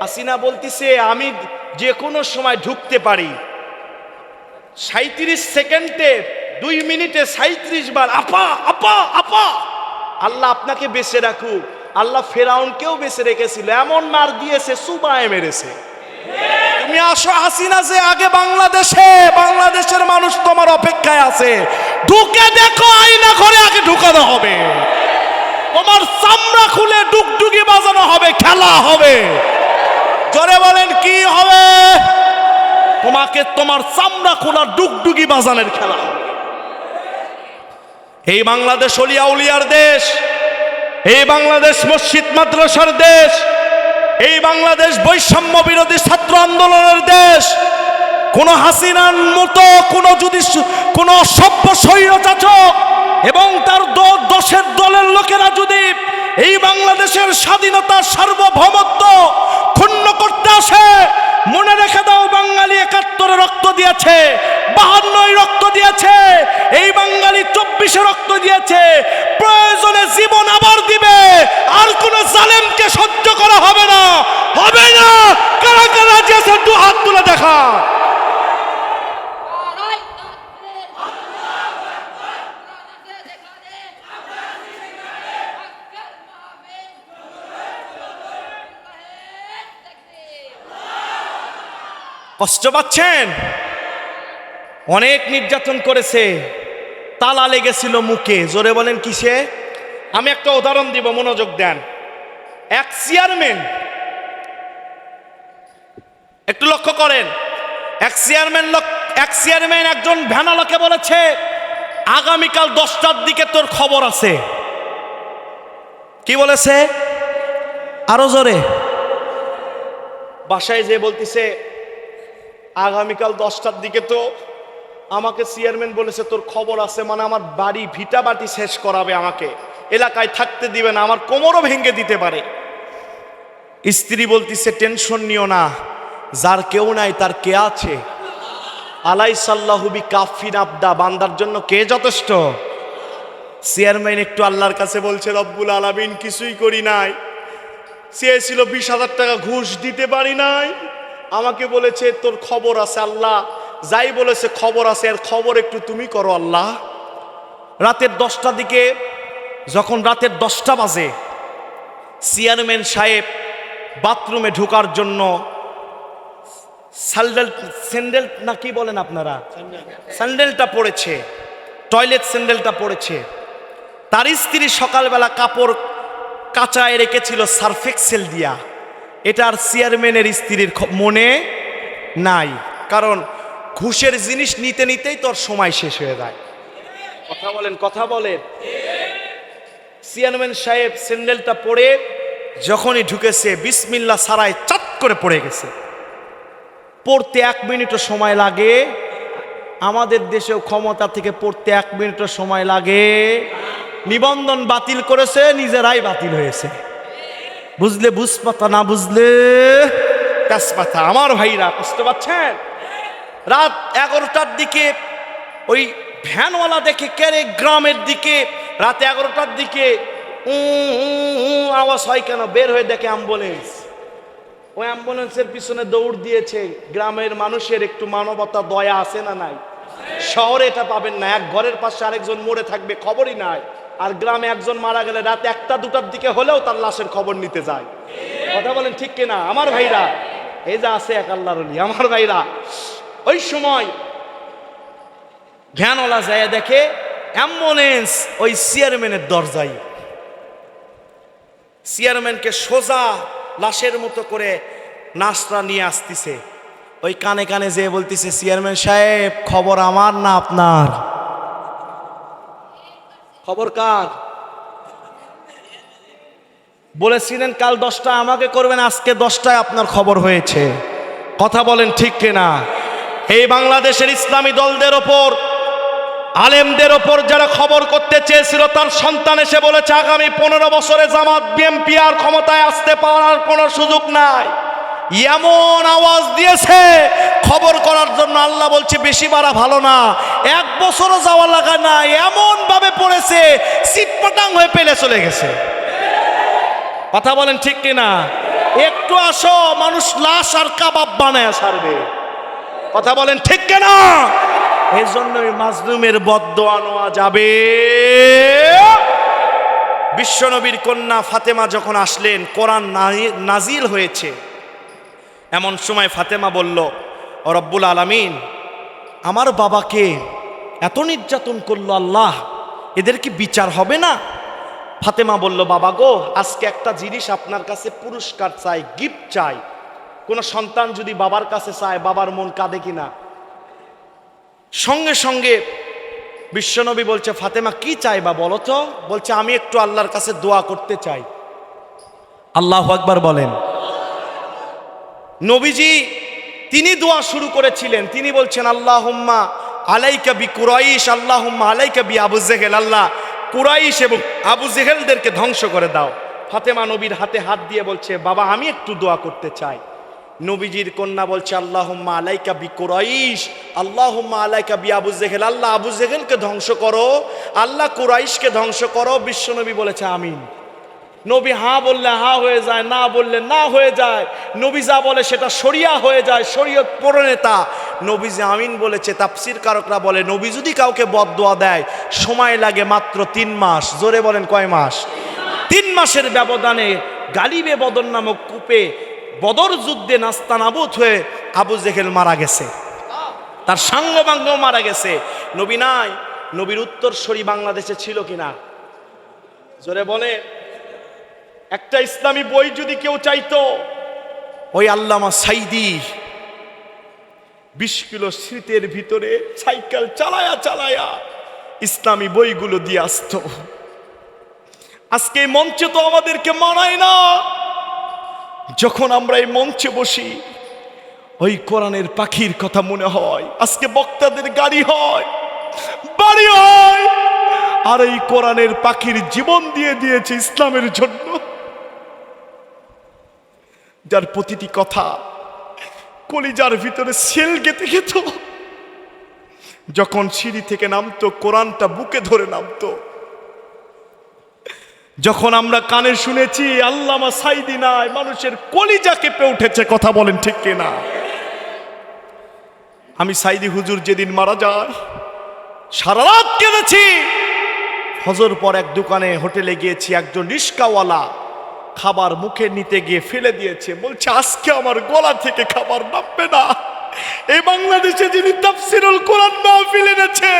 হাসিনা বলতিছে আমি যে কোনো সময় ঢুকতে পারি। 37 সেকেন্ডে 2 মিনিটে 37 বার আপা আপা আপা। আল্লাহ আপনাকে বেঁচে রাখুক। আল্লাহ ফেরাউনকেও বেঁচে রেখেছিল, এমন মার দিয়েছে সুবায় মেরেছে। তুমি আসো হাসিনা যে আগে বাংলাদেশে, বাংলাদেশের মানুষ তোমার অপেক্ষায় আছে। ঢুকে দেখো, আয়না ঘরে আগে ঢুকানো হবে, তোমার চামড়া খুলে ডুগডুগি বাজানো হবে, খেলা হবে। জোরে বলেন কি হবে? তোমাকে তোমার চামড়া খোলা ডুগডুগি বাজানের খেলা হবে। এই বাংলাদেশ ওলিয়া উলিয়ার দেশ, এই বাংলাদেশ মসজিদ মাদ্রাসার দেশ, এই বাংলাদেশ বৈষম্য বিরোধী ছাত্র আন্দোলনের দেশ। কোন হাসিনার মতো কোন সভ্য স্বৈরশাসক এবং তার দশের দলের লোকেরা যদি এই বাংলাদেশের স্বাধীনতার সার্বভৌমত্ব ক্ষুণ্ণ করতে আসে, মনে রেখে দাও, বাঙালি 71 রক্ত দিয়েছে, 52 রক্ত দিয়েছে, এই বাঙালি 24 রক্ত দিয়েছে, প্রয়োজনে জীবন আবার দিবে। আর কোন জালেমকে সহ্য করা হবে না, হবে না। কারা কারা যেছে দু হাত তুলে দেখা। কষ্ট পাচ্ছেন? অনেক নির্যাতন করেছে, তালা লেগেছিল মুখে। জোরে বলেন কিসে? আমি একটা উদাহরণ দিব, মনোযোগ দেন। এক চেয়ারম্যান, একটু লক্ষ্য করেন, এক চেয়ারম্যান একজন ভ্যানালাকে বলেছে আগামীকাল 10টার দিকে তোর খবর আছে। কি বলেছে? আরো জোরে। বাসায় যে বলতেছে আগামীকাল 10টার দিকে তো আমাকে চেয়ারম্যান বলেছে তোর খবর আছে, মানে আমার বাড়ি ভিটা বাটি শেষ করাবে, আমাকে এলাকায় থাকতে দিবে না, আমার কোমরও ভেঙে দিতে পারে। স্ত্রী বলতেছে টেনশন নিও না, যার কেউ নাই তার কে আছে। আলাইসাল্লাহু বিকাফিন আবদা, বান্দার জন্য কে যথেষ্ট? চেয়ারম্যান একটু আল্লাহর কাছে বলছে রব্বুল আলামিন কিছুই করি নাই, চেয়েছিল 20,000 টাকা ঘুষ দিতে পারি নাই, আমাকে বলেছে তোর খবর আছে। আল্লাহ যাই বলেছে খবর আছে, এর খবর একটু তুমি করো আল্লাহ। রাতের 10টার দিকে, যখন রাতের 10টা বাজে, চেয়ারম্যান সাহেব বাথরুমে ঢোকার জন্য স্যান্ডেল না কি বলেন আপনারা, স্যান্ডেলটা পড়েছে, টয়লেট স্যান্ডেলটা পড়েছে। তার স্ত্রী সকালবেলা কাপড় কাচায় রেখেছিল সার্ফেক্সেল দিয়া, এটা আর চেয়ারম্যানের স্ত্রীর মনে নাই, কারণ ঘুষের জিনিস নিতে নিতেই তোর সময় শেষ হয়ে যায়। কথা বলেন, কথা বলেন। চেয়ারম্যান সাহেব স্যান্ডেলটা পরে যখনই ঢুকেছে, বিসমিল্লাহ সারায় চাট করে পড়ে গেছে। পড়তে 1 মিনিটও সময় লাগে? আমাদের দেশেও ক্ষমতা থেকে পড়তে 1 মিনিটও সময় লাগে? নিবন্ধন বাতিল করেছে, নিজেরাই বাতিল হয়েছে। বুঝলে বুঝপাতা, না বুঝলে তেজপাতা। আমার ভাইরা কষ্ট পাচ্ছেন? রাত 11টার দিকে ওই ভ্যানওয়ালা দেখে কেরে গ্রামের দিকে, রাত 11টার দিকে আওয়াজ হয় কেন? বের হয়ে দেখে অ্যাম্বুলেন্স। ওই অ্যাম্বুলেন্সের পিছনে দৌড় দিয়েছে। গ্রামের মানুষের একটু মানবতা দয়া আছে না নাই? শহরে এটা পাবেন না, এক ঘরের পাশে আরেকজন মরে থাকবে খবরই নাই, আর গ্রামে একজন মারা গেলে রাত 1টা 2টার দিকে হলেও তার লাশের খবর নিতে যায়। কথা বলেন ঠিক কিনা আমার ভাইরা? এই যে আছে এক আল্লাহর ওলি, আমার ভাইরা। ওই সময় ভ্যানওয়ালা যায় দেখে অ্যাম্বুলেন্স ওই চেয়ারম্যানের দরজায়। চেয়ারম্যানকে সোজা লাশের মতো করে নাস্তা নিয়ে আসতেছে। ওই কানে কানে যেয়ে বলতেছে, চেয়ারম্যান সাহেব খবর আমার না আপনার? খবর কার? বলেছিলেন কাল 10টায় আমাকে করবেন, আজকে 10টায় আপনার খবর হয়েছে। কথা বলেন ঠিক কিনা? এই বাংলাদেশের ইসলামী দলদের ওপর, আলেমদের ওপর যারা খবর করতে চেয়েছিল, তার সন্তান এসে বলেছে আগামী 15 বছরে জামাত বিএনপি আর ক্ষমতায় আসতে পারার কোনো সুযোগ নাই। এমন আওয়াজ দিয়েছে খবর করার জন্য, আল্লাহ বলছে বেশি বাড়া ভালো না, 1 বছরও যাওয়া লাগা না, এমন ভাবে পড়েছে সিটপাটাং হয়ে পেলে চলে গেছে। কথা বলেন ঠিক কিনা? একটু আসো, মানুষ লাশ আর কাবাব বানায় সারবে। কথা বলেন ঠিক কিনা? এই জন্যই মাজলুমের বদদোয়া নেওয়া যাবে। বিশ্বনবীর কন্যা ফাতেমা যখন আসলেন, কোরআন নাজিল হয়েছে, এমন সময় ফাতেমা বলল, ও রব্বুল আলামিন, আমার বাবাকে এত নির্যাতন করলো আল্লাহ, এদের কি বিচার হবে না? ফাতেমা বলল, বাবা গো, আজকে একটা জিনিস আপনার কাছে পুরস্কার চাই, গিফট চাই। কোন সন্তান যদি বাবার কাছে চায়, বাবার মন কাঁদে কিনা? সঙ্গে সঙ্গে বিশ্বনবী বলছে, ফাতেমা কি চাইবা বলো তো? বলছে, আমি একটু আল্লাহর কাছে দোয়া করতে চাই। আল্লাহু আকবার বলেন। নবীজি তিনি দোয়া শুরু করেছিলেন, তিনি বলছেন, আল্লাহুম্মা আলাইকা বি কুরাইশ, আল্লাহুম্মা আলাইকা বি আবু জেহেল, আল্লাহ কুরাইশ এবং আবু জেহেলদেরকে ধ্বংস করে দাও। ফাতেমা নবীর হাতে হাত দিয়ে বলছে, বাবা আমি একটু দোয়া করতে চাই। নবীজির কন্যা বলছে, আল্লাহুম্মা আলাইকা বি কুরাইশ, আল্লাহুম্মা আলাইকা বি আবু জেহেল, আল্লাহ আবু জেহেলকে ধ্বংস করো, আল্লাহ কুরাইশকে ধ্বংস করো। বিশ্বনবী বলেছে আমিন। নবী হ্যাঁ বললে হ্যাঁ হয়ে যায়, না বললে না হয়ে যায়। নবী যা বলে সেটা শরিয়া হয়ে যায়, শরীয়ত প্রণেতা। নবী যে আমিন বলেছে, তাফসীর কারকরা বলে, নবী যদি কাউকে বদদোয়া দেয় সময় লাগে মাত্র 3 মাস। জোরে বলেন কয় মাস? 3 মাসের ব্যবধানে গালিবে বদর নামক কূপে বদর যুদ্ধে নাস্তানাবুদ হয়ে আবু জেহেল মারা গেছে, তার সাঙ্গপাঙ্গ মারা গেছে। নবী নাই। নবীর উত্তরসূরি বাংলাদেশে ছিল কিনা? জোরে বলে। একটা ইসলামী বই যদি কেউ চাইতো, ওই আল্লামা সাইদি 20 কিলো শীতের ভিতরে সাইকেল চালায়া চালায়া ইসলামী বইগুলো দিয়ে আসতো। আজকে এই মঞ্চে তো আমাদেরকে মানায় না। যখন আমরা এই মঞ্চে বসি, ওই কোরআনের পাখির কথা মনে হয়। আজকে বক্তাদের গাড়ি হয়, বাড়ি হয়, আর এই কোরআনের পাখির জীবন দিয়ে দিয়েছে ইসলামের জন্য, যার প্রতিটি কথা কলিজার ভিতরে সেল গেঁথে গেত। যখন সিঁড়ি থেকে নামতো, কোরআনটা বুকে ধরে নামতো। যখন আমরা কানে শুনেছি আল্লামা সাইদি নাই, মানুষের কলিজা কেঁপে উঠেছে। কথা বলেন ঠিক কিনা? আমি সাইদি হুজুর যেদিন মারা যায়, সারা রাত কেঁদেছি। ফজর পর এক দোকানে হোটেলে গিয়েছি, একজন রিস্কাওয়ালা খাবার মুখে নিতে গিয়ে ফেলে দিয়েছে। বলছে, আজকে আমার গলা থেকে খাবার নামবে না। এই বাংলাদেশে যিনি তাফসিরুল কোরআন মাহফিল এনেছে,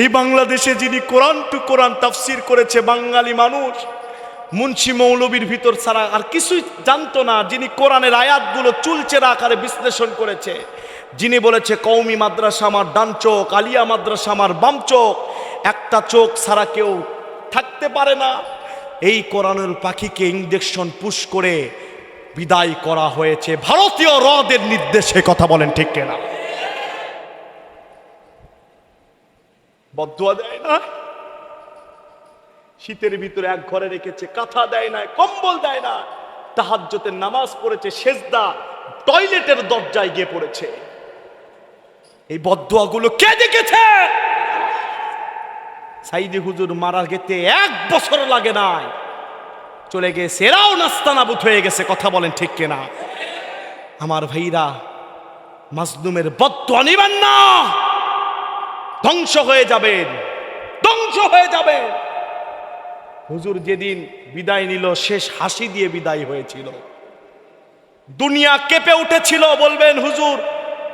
এই বাংলাদেশে যিনি কোরআন টু কোরআন তাফসির করেছে, বাঙালি মানুষ মুন্সি মৌলবীর ভিতর ছাড়া আর কিছুই জানতো না, যিনি কোরআনের আয়াতগুলো চুলচেরা আকারে বিশ্লেষণ করেছে, যিনি বলেছে কওমি মাদ্রাসা আমার ডান চোখ, আলিয়া মাদ্রাসা আমার বাম চোখ, একটা চোখ ছাড়া কেউ থাকতে পারে না, এই কোরআনের পাখিকে ইঞ্জেকশন পুশ করে বিদায় করা হয়েছে ভারতীয় রদের নির্দেশে। কথা বলেন ঠিক কিনা? বদদুয়া দেয় না, শীতের ভিতরে এক ঘরে রেখেছে, কাঁথা দেয় না, কম্বল দেয় না, তাহাজ্জুদের নামাজ পড়েছে, সেজদা টয়লেটের দরজায় গিয়ে পড়েছে। এই বদদুয়াগুলো কে দেখেছে? সাইদি হুজুর মারা গেতে 1 বছর লাগে নাই, চলে গেছে, এরাও নাস্তানাবুদ হয়ে গেছে। কথা বলেন ঠিক কিনা? আমার ভাইরা, মাজলুমের বদদুয়া নিবেন না, ধ্বংস হয়ে যাবেন, ধ্বংস হয়ে যাবেন। হুজুর যেদিন বিদায় নিল, শেষ হাসি দিয়ে বিদায় হয়েছিল। দুনিয়া কেঁপে উঠেছিল। বলবেন হুজুর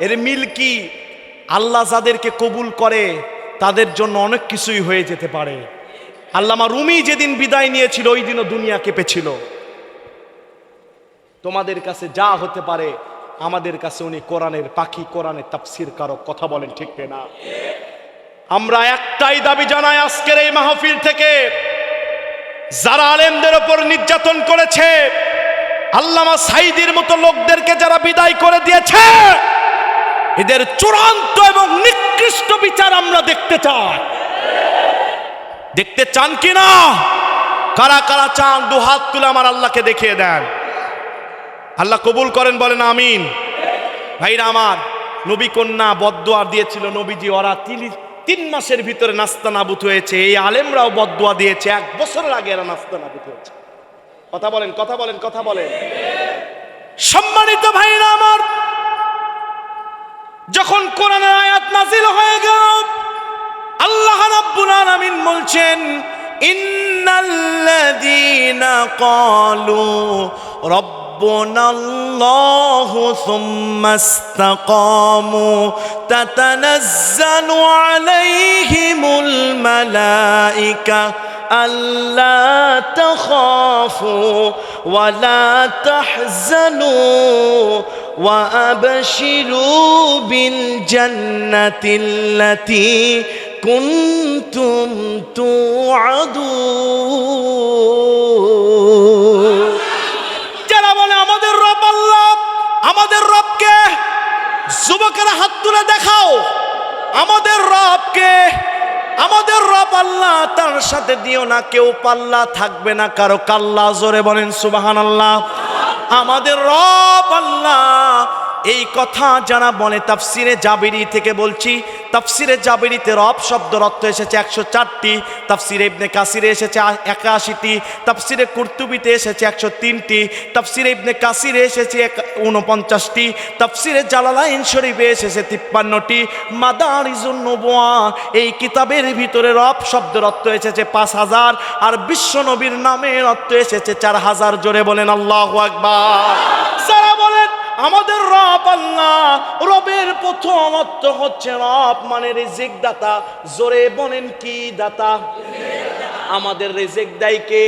এর মিল কি? আল্লাহ যাদেরকে কবুল করে তাদের জন্য অনেক কিছুই হয়ে যেতে পারে। আল্লামা রুমি যেদিন বিদায় নিয়েছিল, ওই দিনও দুনিয়া কেঁপেছিল। তোমাদের কাছে যা হতে পারে, আমাদের কাছে উনি কোরআনের পাখি, কোরআনের তাফসীর কারক। কথা বলেন ঠিক না? আমরা একটাই দাবি জানাই আজকের এই মাহফিল থেকে, যারা আলেমদের উপর নির্যাতন করেছে, আল্লামা সাইদির মতো লোকদেরকে যারা বিদায় করে দিয়েছে, এদের চূড়ান্ত এবং নিকৃষ্ট বিচার আমরা দেখতে চাই। দেখতে চান কিনা? কারা কারা চান? 2 হাত তুলে আমার আল্লাহকে দেখিয়ে দেন। আল্লাহ কবুল করেন, বলেন আমিন। ভাইরা আমার, নবী কন্যা বদদুয়া দিয়েছিল নবীজি, ওরা 3 মাসের ভিতরে নাস্তানাবুদ হয়েছে। এই আলেমরাও বদদুয়া দিয়েছে, 1 বছরের আগে এরা নাস্তানাবুদ হয়েছে। কথা বলেন, কথা বলেন, কথা বলেন। সম্মানিত ভাইরা আমার, যখন কোরআনের আয়াত নাযিল হয়ে গেল, আল্লাহ রাব্বুল আলামিন বলছেন, ইন্নাল্লাযীনা ক্বালু রাব্বুনাল্লাহু সুম্মা ইসতাকামু তাতানাজ্জালু আলাইহিমুল মালায়েকা আল্লা তাখাফু ওয়া লা তাহজানু ওয়া আবশিরু বিল জান্নাতিল্লাতী কুনতুম তুআদুন। যারা বলে আমাদের রব আল্লাহ, আমাদের রবকে, যুবকেরা হাত তুলে দেখাও আমাদের রবকে। আমাদের রব আল্লাহ, তার সাথে দিও না কেউ পাল্লা, থাকবে না কারো কাল্লা। জোরে বলেন সুবহানাল্লাহ। আমাদের রব আল্লাহ, এই কথা যারা বলে, তাফসিরে জাবেরি থেকে বলছি, তাফসিরে জাবেরিতে রব শব্দের অর্থ এসেছে 104টি, তাফসিরে ইবনে কাসিরে এসেছে 81টি, তাফসিরে কুরতুবিতে এসেছে 103টি, তাফসিরে ইবনে কাসিরে এসেছে 49টি, তাফসিরে জালালাইন শরীফে এসেছে 53টি, মাদারিজুন নবুয়া এই কিতাবের ভিতরে রব শব্দের অর্থ এসেছে 5000, আর বিশ্ব নবীর নামের অর্থ এসেছে 4000। জোরে বলেন আল্লাহু আকবার। সারা বলেন আমাদের রব আল্লাহ। রবের প্রথম অর্থ হচ্ছে রব মানে রিজিক দাতা। জোরে বলেন কি দাতা? আমাদের রিজিক দেয় কে?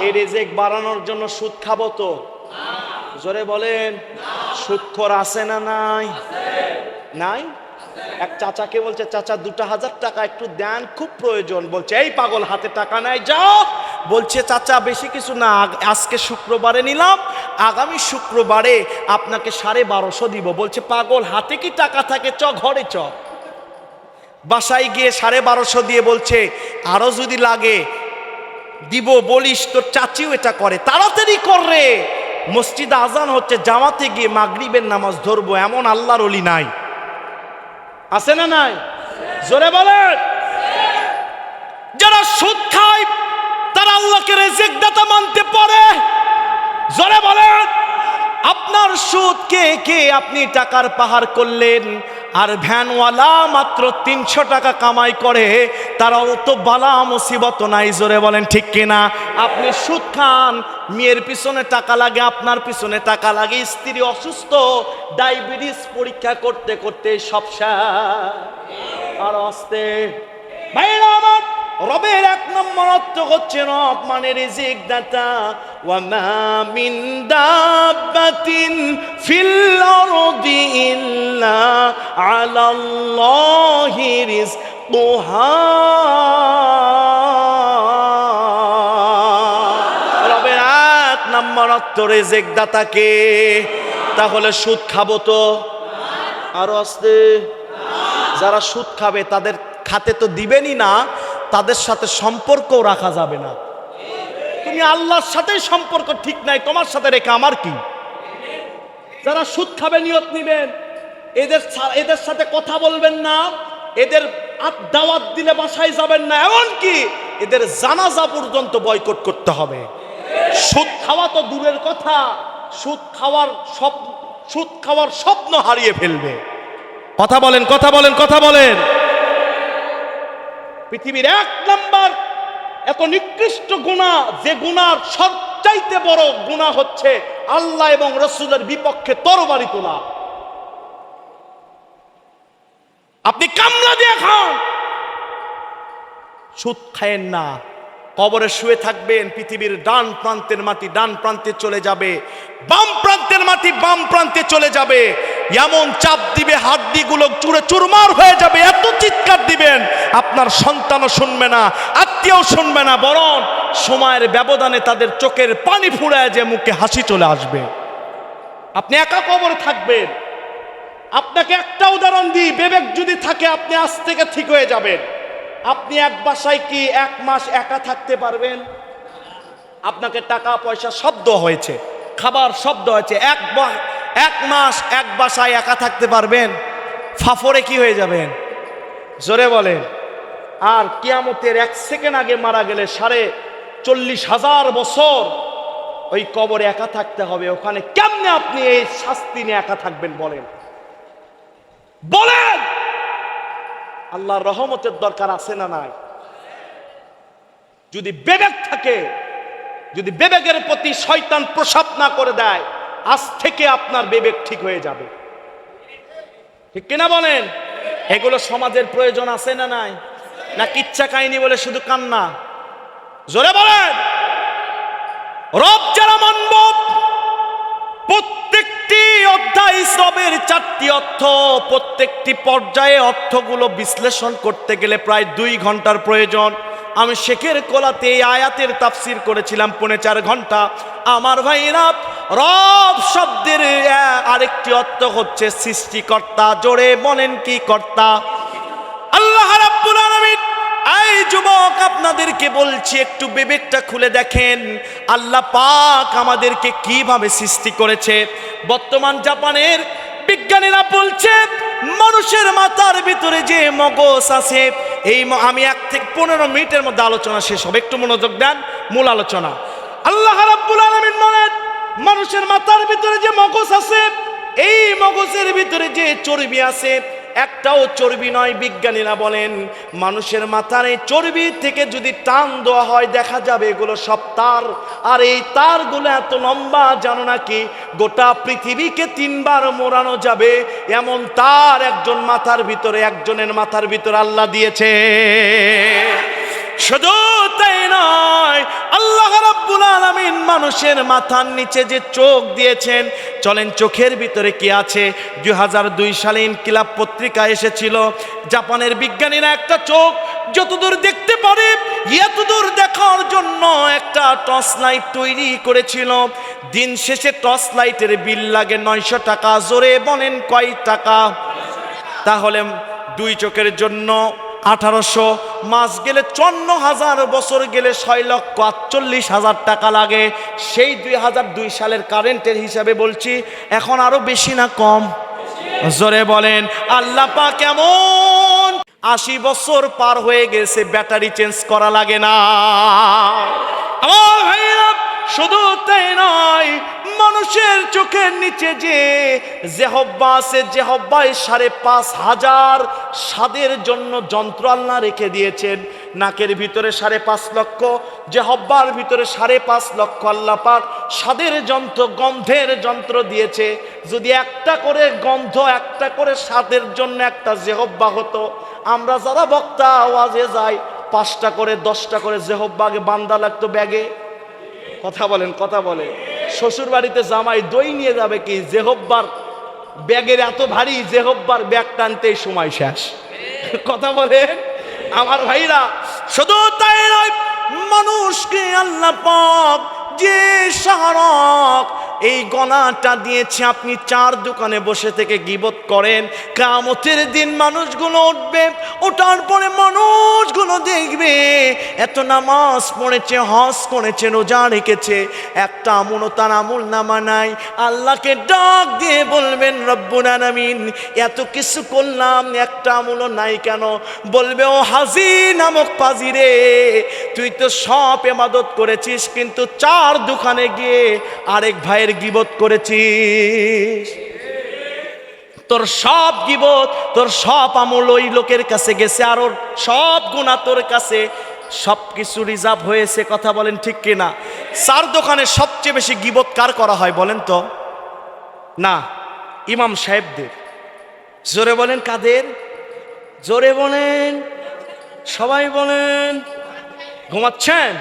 এই রিজিক বাড়ানোর জন্য সুদ খাবো তো? জোরে বলেন। সুদখোর আছে না নাই? নাই। এক চাচাকে বলছে, চাচা 2000 টাকা একটু দেন, খুব প্রয়োজন। বলছে, এই পাগল, হাতে টাকা নাই, যাও। বলছে, চাচা বেশি কিছু না, আজকে শুক্রবারে নিলাম, আগামী শুক্রবারে আপনাকে 1250 দিব। বলছে, পাগল, হাতে কি টাকা থাকে? চ ঘরে চ। বাসায় গিয়ে 1250 দিয়ে বলছে, আরো যদি লাগে দিব, বলিস তোর চাচিও এটা করে, তাড়াতাড়ি করে। মসজিদে আজান হচ্ছে, জামাতে গিয়ে মাগরিবের নামাজ ধরবো, এমন আল্লাহর ওলি নাই? আছে না নাই? জোরে বলেন। যারা সুদ খায় তারা আল্লাহকে রিজিক দাতা মানতে পারে? জোরে বলেন। আপনার সুদ কে কে? আপনি টাকার পাহাড় করলেন, আর ভ্যানওয়ালা মাত্র 300 টাকা কামাই করে, তারাও তো বালা মুসিবত নাই। জোরে বলেন ঠিক কিনা? আপনি সুদ খান, মেয়ের পিছনে টাকা লাগে, আপনার পিছনে টাকা লাগে, স্ত্রী অসুস্থ, ডায়াবেটিস পরীক্ষা করতে করতে সব শেষ। আর আসতে ভাইরা আমার, রবের এক নম্বর অর্থ হচ্ছে রব মানে রিজিক দাতা। ওয়া মা মিন দাব্বাতিন ফিল আরদি ইল্লা আলাল্লাহি রিজকুহা। রবের এক নম্বর অর্থ রিজিক দাতাকে। তাহলে সুদ খাবো তো? আরো আসতে। যারা সুদ খাবে তাদের খাতে তো দিবেনই না, তাদের সাথে সম্পর্কও রাখা যাবে না। তুমি আল্লাহর সাথে সম্পর্ক ঠিক নাই, তোমার সাথে রেখে আমার কি? যারা সুদ খাবে নিয়ত নিবেন, এদের সাথে কথা বলবেন না, এদের দাওয়াত দিলে বাসায় যাবেন না, এমনকি এদের জানাজা পর্যন্ত বয়কট করতে হবে। সুদ খাওয়া তো দূরের কথা, সুদ খাওয়ার স্বপ্ন হারিয়ে ফেলবে। কথা বলেন, কথা বলেন, কথা বলেন। পৃথিবীর এক নাম্বার এত নিকৃষ্ট গুনাহ, যে গুনার সবচাইতে বড় গুনাহ হচ্ছে আল্লাহ এবং রাসূলের বিপক্ষে তরবারি তোলা। আপনি কামলা দিয়ে খান, সুদ খায়েন না। কবরে শুয়ে থাকবেন, পৃথিবীর ডান প্রান্তের মাটি ডান প্রান্তে চলে যাবে, বাম প্রান্তের মাটি বাম প্রান্তে চলে যাবে। এমন চাপ দিবে, হাড্ডিগুলো চুরে চুরমার হয়ে যাবে, এত চিৎকার দিবেন, আপনার সন্তানও শুনবে না, আত্মীয়ও শুনবে না, বরং সময়ের ব্যবধানে তাদের চোখের পানি ফুরায় যে মুখে হাসি চলে আসবে। আপনি একা কবরে থাকবেন। আপনাকে একটা উদাহরণ দিই, বিবেক যদি থাকে আপনি আজ থেকে ঠিক হয়ে যাবেন। আপনি এক বাসায় কি 1 মাস একা থাকতে পারবেন? আপনাকে টাকা পয়সা শব্দ হয়েছে, খাবার শব্দ হয়েছে, এক মাস এক বাসায় একা থাকতে পারবেন? ফাফরে কি হয়ে যাবেন? জোরে বলেন। আর কিয়ামতের 1 সেকেন্ড আগে মারা গেলে 40,500 বছর ওই কবরে একা থাকতে হবে। ওখানে কেমনে আপনি এই শাস্তি নিয়ে একা থাকবেন বলেন? বলেন, আল্লাহর রহমতের দরকার আছে না নাই? যদি বিবেক থাকে, যদি বিবেকের প্রতি শয়তান প্রসাব না করে দেয়, আজ থেকে আপনার বিবেক ঠিক হয়ে যাবে। ঠিক কিনা বলেন? এগুলো সমাজের প্রয়োজন আছে না নাই? না কিচ্ছা কাহিনী বলে শুধু কান্না? জোরে বলেন। রব যারা মানব, প্রত্যেকটি অধ্যায় রবের 4টি অর্থ, প্রত্যেকটি পর্যায়ে অর্থগুলো বিশ্লেষণ করতে গেলে প্রায় 2 ঘন্টার প্রয়োজন। আমি শেখের কোলাতে এই আয়াতের তাফসির করেছিলাম 4.5 ঘন্টা। আমার ভাইরা, রব শব্দের আরেকটি অর্থ হচ্ছে সৃষ্টিকর্তা। জোরে বলেন কি কর্তা? আল্লাহ রাব্বুল আলামিন। এই যুবক, আপনাদেরকে বলছি একটু বিবেকটা খুলে দেখেন, আল্লাহ পাক আমাদেরকে কিভাবে সৃষ্টি করেছে। বর্তমান জাপানের বিজ্ঞানীরা বলছে মানুষের মাথার ভিতরে যে মগজ আছে, এই আমি 1 থেকে 15 মিনিটের মধ্যে আলোচনা শেষ হবে, একটু মনোযোগ দেন। মূল আলোচনা, আল্লাহ রাব্বুল আলামিন বলেন মানুষের মাথার ভিতরে যে মগজ আছে, এই মগজের ভিতরে যে চর্বি আছে, একটাও চর্বি নয়। বিজ্ঞানীরা বলেন মানুষের মাথার এই চর্বি থেকে যদি টান দেওয়া হয় দেখা যাবে এগুলো সব তার। আর এই তারগুলো এত লম্বা, জানো নাকি গোটা পৃথিবীকে 3 বার মোড়ানো যাবে এমন তার একজনের মাথার ভিতরে আল্লাহ দিয়েছে। শুধু তাই নয়, আল্লাহ রাব্বুল আলামিন মানুষের মাথার নিচে যে চোখ দিয়েছেন, চলেন চোখের ভিতরে কি আছে। 2002 সালে ইনকিলাব পত্রিকা এসেছিল, জাপানের বিজ্ঞানীরা একটা চোখ যতদূর দেখতে পারে এতদূর দেখার জন্য একটা টর্চ লাইট তৈরি করেছিল। দিন শেষে টর্চ লাইটের বিল লাগে 900 টাকা। জোরে বলেন কয় টাকা? তাহলে 2 চোখের জন্য 1800, মাস গেলে 54,000, বছর গেলে 6,48,000 টাকা লাগে। সেই 2002 সালের কারেন্টের হিসাবে বলছি, এখন আরো বেশি না কম? জোরে বলেন। আল্লাহ পাক কেমন 80 বছর পার হয়ে গেছে, ব্যাটারি চেঞ্জ করা লাগে না। আমার ভাইরা, শুধু তাই নয়, মানুষের চোখের নিচে যে জেহব্বা আছে, জেহব্বায় 5,500 স্বাদের জন্য যন্ত্র আল্লাহ রেখে দিয়েছেন। নাকের ভিতরে 5.5 লক্ষ, জেহব্বার ভিতরে 5.5 লক্ষ আল্লাহ পাক স্বাদের যন্ত্র, গন্ধের যন্ত্র দিয়েছে। যদি একটা করে গন্ধ, একটা করে স্বাদের জন্য একটা জেহব্বা হতো, আমরা যারা বক্তা আওয়াজে যাই 5টা করে 10টা করে জেহব্বাকে বান্দা লাগতো ব্যাগে। কথা বলেন, কথা বলেন। শ্বশুর বাড়িতে জামাই দই নিয়ে যাবে কি, জেহব্বার ব্যাগের এত ভারী, জেহব্বার ব্যাগ টানতেই সময় শেষ। কথা বলেন আমার ভাইরা। শুধু তাই নয়, মানুষকে আল্লাহ পাক যে শাহরক, এই গলাটা দিয়েছে, আপনি 4 দোকানে বসে থেকে গীবত করেন, কিয়ামতের দিন মানুষগুলো উঠবে, ওঠার পরে মানুষগুলো দেখবে এত নামাজ পড়েছে, হজ করেছে, রোজা রেখেছে, একটা আমলও তার আমল নামা নাই। আল্লাহকে ডাক দিয়ে বলবেন রব্বুল আলামিন এত কিছু করলাম, একটা আমলও নাই কেন? বলবে ও হাজি নামক পাজি রে, তুই তো সব ইবাদত করেছিস, কিন্তু 4 দোকানে গিয়ে আরেক ভাইয়ের গীবত করেছিস। তোর সব গীবত, তোর সব আমল ওই লোকের কাছে গেছে, আর ওর সব গুনাহ তোর কাছে, সবকিছু রিজার্ভ হয়েছে। কথা বলেন ঠিক কিনা? 4 দোকানে সবচেয়ে বেশি গীবত কার করা হয় বলেন তো? না, ইমাম সাহেবদের। জোরে বলেন কাদের? জোরে বলেন, সবাই বলেন। ঘুমাচ্ছেন?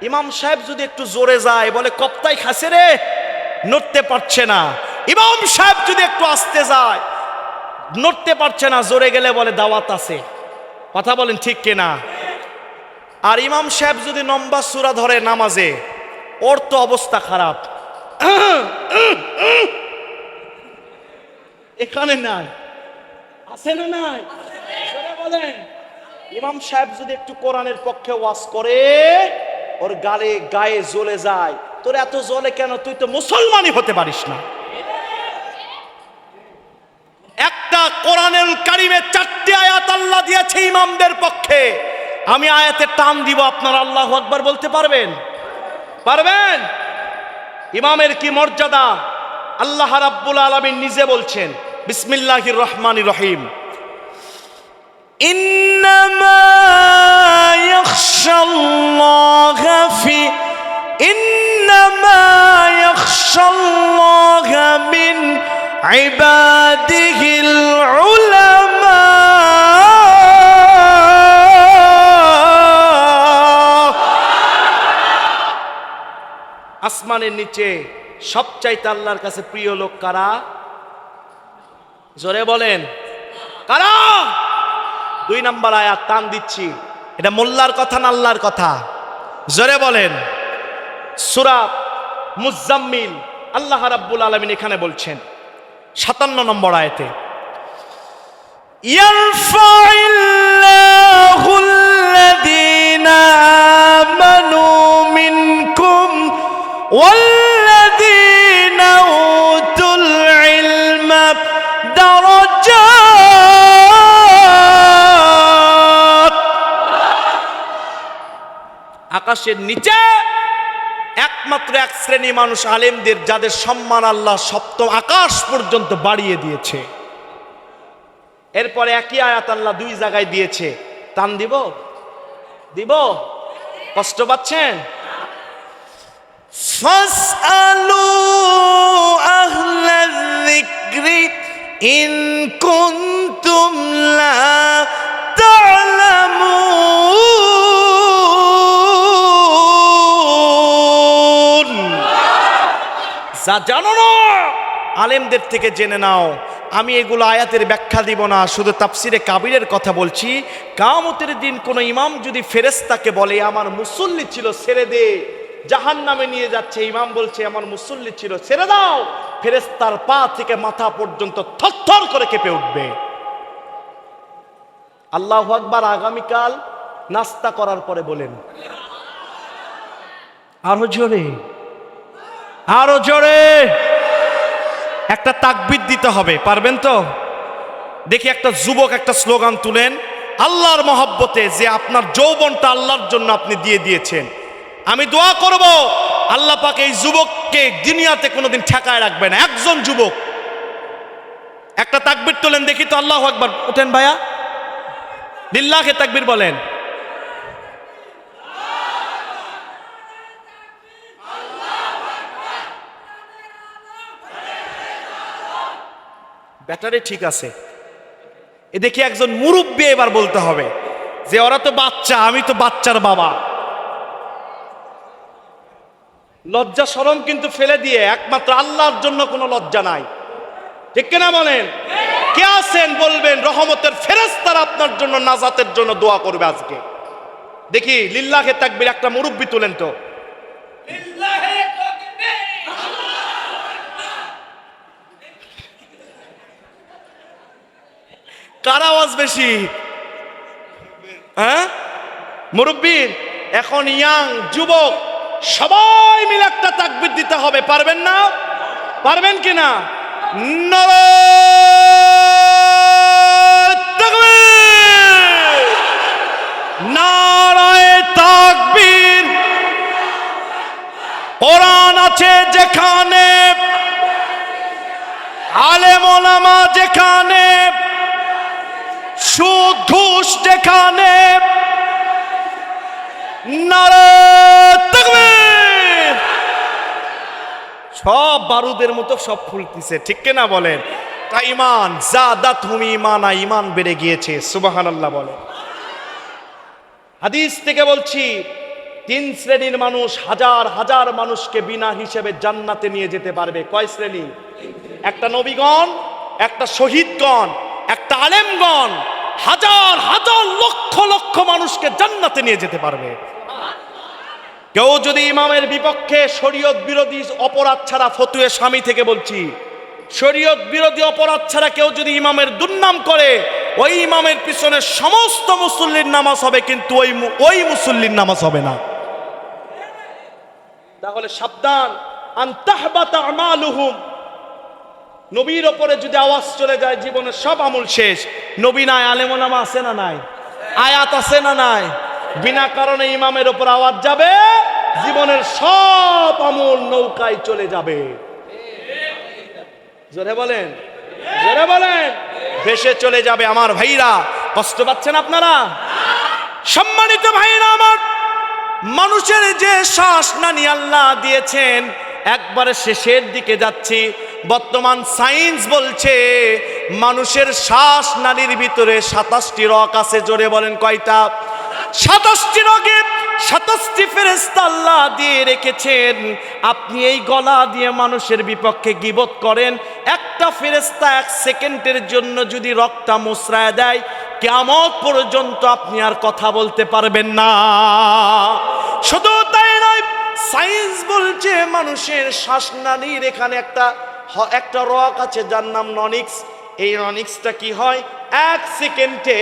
ইমাম সাহেব যদি একটু জোরে যায় বলে কপ্তাই খাসে রে, নড়তে পারছে না। ইমাম সাহেব যদি একটু আস্তে যায়, নড়তে পারছে না, জোরে গেলে বলে দাওয়াত আছে। কথা বলেন ঠিক কিনা? আর ইমাম সাহেব যদি লম্বা সূরা ধরে নামাজে, ওর তো অবস্থা খারাপ। এখানে নাই, আছে না নাই? জোরে বলেন। ইমাম সাহেব যদি একটু কোরআনের পক্ষে ওয়াজ করে, ওর গায়ে জ্বলে যায়। তোর এত জ্বলে কেন? তুই তো মুসলমানই হতে পারিস না। একটা কোরআনুল কারীমে 4টি আয়াত আল্লাহ দিয়েছে ইমামদের পক্ষে। আমি আয়াতে টান দিব, আপনারা আল্লাহু আকবার বলতে পারবেন? পারবেন? ইমামের কি মর্যাদা আল্লাহ রাব্বুল আলামিন নিজে বলছেন। বিসমিল্লাহির রহমানির রহিম। ইন্নামা ইয়াখশাল্লাহা মিন ইবাদিহিল উলামা। আসমানের নিচে সবচাইতে আল্লাহর কাছে প্রিয় লোক কারা? জোরে বলেন কারা? 2 নম্বর আয়াত টান দিচ্ছি, এটা মোল্লার কথা না আল্লাহর কথা? জোরে বলেন। সূরা মুজাম্মিল আল্লাহ রাব্বুল আলামিন এখানে বলছেন 57 নম্বর আয়াতে, ইয়ারফাইল্লাহুল্লাযীনা আমানু মিনকুম ওয়াল্লাযীনা উতুল ইলমা দারাজাত। আকাশের নিচে একমাত্র এক শ্রেণী মানুষ আলেমদের, যাদের সম্মান আল্লাহ সপ্তম আকাশ পর্যন্ত বাড়িয়ে দিয়েছে। এরপরে একই আয়াত আল্লাহ 2 জায়গায় দিয়েছে। টান দিব? কষ্ট পাচ্ছেন? ফাসআলু আহলায যিকরি ইন কুনতুম লা তা'লামুন। যা জানো না আলেমদের থেকে জেনে নাও। আমি এগুলো আয়াতের ব্যাখ্যা দিব না, শুধু তাফসিরে কাবিরের কথা বলছি। কিয়ামতের দিন কোন ইমাম যদি ফেরেশতাকে বলে আমার মুসল্লি ছিল ছেড়ে দে, জাহান্নামে নিয়ে যাচ্ছে, ইমাম বলছে আমার মুসল্লি ছিল ছেড়ে দাও, ফেরেশতার পা থেকে মাথা পর্যন্ত থরথর করে কেঁপে উঠবে। আল্লাহু আকবার। আগামীকাল নাস্তা করার পরে বলেন আরো জোরে, আরো জোরে একটা তাকবীর দিতে হবে। পারবেন তো? দেখি একটা যুবক একটা স্লোগান তুলেন আল্লাহর মহব্বতে, যে আপনার যৌবনটা আল্লাহর জন্য আপনি দিয়ে দিয়েছেন। আমি দোয়া করব আল্লাহ পাক এই যুবককে দুনিয়াতে কোনোদিন ঠেকায় রাখবে না। একজন যুবক একটা তাকবীর তোলেন দেখি তো। আল্লাহু আকবার। ওঠেন ভাইয়া, লিল্লাহে তাকবীর বলেন। ব্যাটারি ঠিক আছে। এ দেখি একজন মুরব্বী এবার বলতে হবে যে ওরা তো বাচ্চা, আমি তো বাচ্চার বাবা। লজ্জা শরম কিন্তু ফেলে দিয়ে একমাত্র আল্লাহর জন্য কোনো লজ্জা নাই, ঠিক কিনা বলেন? কে আছেন বলবেন রহমতের ফেরেশতারা আপনার জন্য নাজাতের জন্য দোয়া করবে আজকে? দেখি লিল্লাহে তাকবীর একটা মুরব্বী তুলেন তো। কার আওয়াজ বেশি? হ্যাঁ মুরব্বীর? এখন ইয়াং যুবক সবাই মিলে একটা তাকবীর দিতে হবে। পারবেন না? পারবেন কিনা? নারায়ে তাকবীর, নারায়ে তাকবীর। কোরআন আছে যেখানে, আলেম ওলামা যেখানে, সুদ ঘুষ যেখানে, নারায়ে তাকবীর। সব বারুদের মতো সব ফুলতেছে, ঠিক কিনা বলেন? তা ঈমান জাদাতহুম ঈমানা, ঈমান বেড়ে গিয়েছে। সুবহানাল্লাহ বলেন। হাদিস থেকে বলছি 3 শ্রেণীর মানুষ হাজার হাজার মানুষকে বিনা হিসেবে জান্নাতে নিয়ে যেতে পারবে। কয় শ্রেণী? একটা নবীগণ, একটা শহীদগণ, একটা আলেমগণ, হাজার হাজার লক্ষ লক্ষ মানুষকে জান্নাতে নিয়ে যেতে পারবে। কেউ যদি ইমামের বিপক্ষে শরীয়ত বিরোধী অপরাধ ছাড়া, ফতুয়ে স্বামী থেকে বলছি, শরীয়ত বিরোধী অপরাধ ছাড়া কেউ যদি ইমামের দুর্নাম করে, ওই ইমামের পিছনে সমস্ত মুসল্লির নামাজ হবে, কিন্তু ওই মুসল্লির নামাজ হবে না। তাহলে সাবধান, আন তাহবাতা আমালুহুম। নবীর ওপরে যদি আওয়াজ চলে যায় জীবনের সব আমল শেষ। নবী নাই, আলেম ওলামা আছে না নাই? আয়াত আছে না নাই? বিনা কারণে ইমামের ওপর আওয়াজ যাবে জীবনের সব আমল নৌকায় চলে যাবে। জোরে বলেন, জোরে বলেন, ভেসে চলে যাবে। আমার ভাইরা কষ্ট পাচ্ছেন আপনারা? সম্মানিত ভাইরা আমার, মানুষের যে শ্বাস নানি আল্লাহ দিয়েছেন একবারে শেষের দিকে যাচ্ছি। বর্তমান সায়েন্স বলছে মানুষের শ্বাস নালীর ভিতরে 27টি রগ আছে। জোরে বলেন কয়টা? 27টি রগে 27টি ফেরেশতা আল্লাহ দিয়ে রেখেছেন। আপনি এই গলা দিয়ে মানুষের বিপক্ষে গীবত করেন, একটা ফেরেশতা 1 সেকেন্ডের জন্য যদি রগটা মুছড়ায় দেয়, কিয়ামত পর্যন্ত আপনি আর কথা বলতে পারবেন না। শুধু তাই নয়, সায়েন্স বলছে মানুষের শ্বাসনালীর এখানে একটা রগ আছে যার নাম ননিক্স। এই ননিক্সটা কি হয়, 1 সেকেন্ডে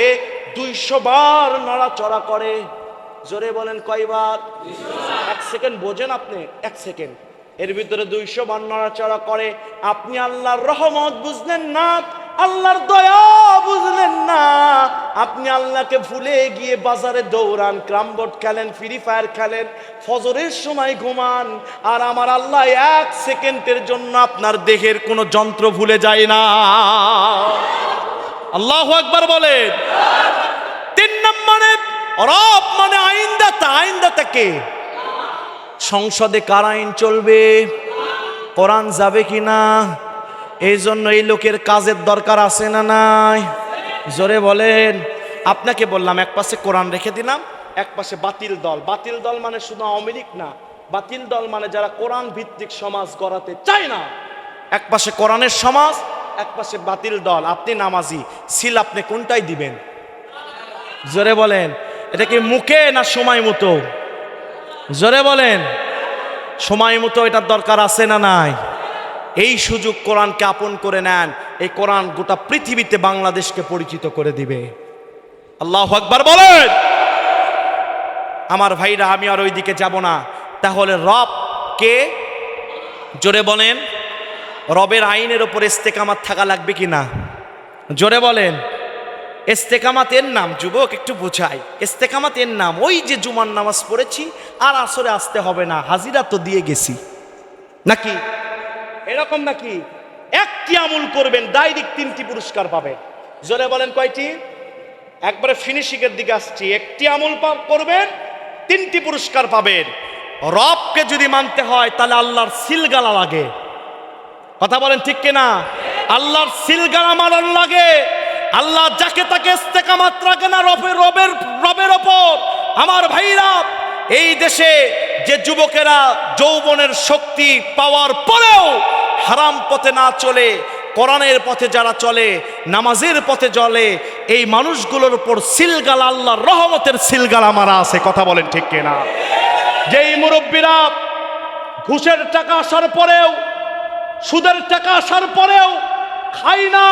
200 বার নড়াচড়া করে। জোরে বলেন কয়বার? 1 সেকেন্ড বোঝেন আপনি? 1 সেকেন্ড এর ভিতরে 200 বার নড়াচড়া করে। আপনি আল্লাহর রহমত বুঝলেন না, আল্লাহর দয়া বুঝলেন না। আপনি আল্লাহকে ভুলে গিয়ে বাজারে দৌড়ান, ক্রামবোর্ড খেলেন, ফ্রি ফায়ার খেলেন, ফজরের সময় ঘুমান। আর আমার আল্লাহ 1 সেকেন্ডের জন্য আপনার দেহের কোনো যন্ত্র ভুলে যায় না। আল্লাহু আকবার বলেন। 3 নম্বরে রব মানে আইনদাতা। আইনদাতা কে? সংসদে কার আইন চলবে? কোরআন যাবে কিনা? এই জন্য এই লোকের কাজের দরকার আছে না নাই? জোরে বলেন। আপনাকে বললাম এক পাশে কোরআন রেখে দিলাম, এক পাশে বাতিল দল। বাতিল দল মানে শুধু আওয়ামী লীগ না, বাতিল দল মানে যারা কোরআন ভিত্তিক সমাজ গড়াতে চায় না। এক পাশে কোরআনের সমাজ, এক পাশে বাতিল দল। আপনি নামাজি, সিল আপনি কোনটাই দিবেন? জোরে বলেন। এটা কি মুখে না সময় মতো? জোরে বলেন। সময় মতো এটার দরকার আছে না নাই? এই সুযোগ কোরআনকে আপন করে নেন, এই কোরআন গোটা পৃথিবীতে বাংলাদেশকে পরিচিত করে দিবে। আল্লাহু আকবার বলেন। আমার ভাইরা, আমি আর ওই দিকে যাব না। তাহলে রব কে? জোরে বলেন। রবের আইনের ওপর ইস্তেকামাত থাকা লাগবে কিনা? জোরে বলেন। ইস্তেকামাত এর নাম, যুবক একটু বোঝাই, ইস্তেকামাত এর নাম ওই যে জুমার নামাজ পড়েছি আর আসরে আসতে হবে না, হাজিরা তো দিয়ে গেছি, নাকি এরকম নাকি? একটি আমল করবেন, ডাইরেক্ট 3টি পুরস্কার পাবেন। জোরে বলেন কয়টি? একবারে ফিনিশিং এর দিকে আসছি। একটি আমল করবেন, 3টি পুরস্কার পাবেন। রবকে যদি মানতে হয় তাহলে আল্লাহর সিলগালা লাগে। কথা বলেন ঠিক কিনা? আল্লাহর সিলগালা মানার লাগে। আল্লাহ যাকে তাকে ইস্তেকামাত রাখে না রবের ওপর। আমার ভাইরা, এই দেশে যে যুবকেরা যৌবনের শক্তি পাওয়ার পরেও হারাম পথে না চলে, কোরআনের পথে যারা চলে, নামাজের পথে চলে, এই মানুষগুলোর উপর সিলগালা, আল্লাহর রহমতের সিলগালা মারা আছে। কথা বলেন ঠিক কিনা? যেই মুরব্বীরা ঘুষের টাকা আসার পরেও, সুদের টাকা আসার পরেও খায় না,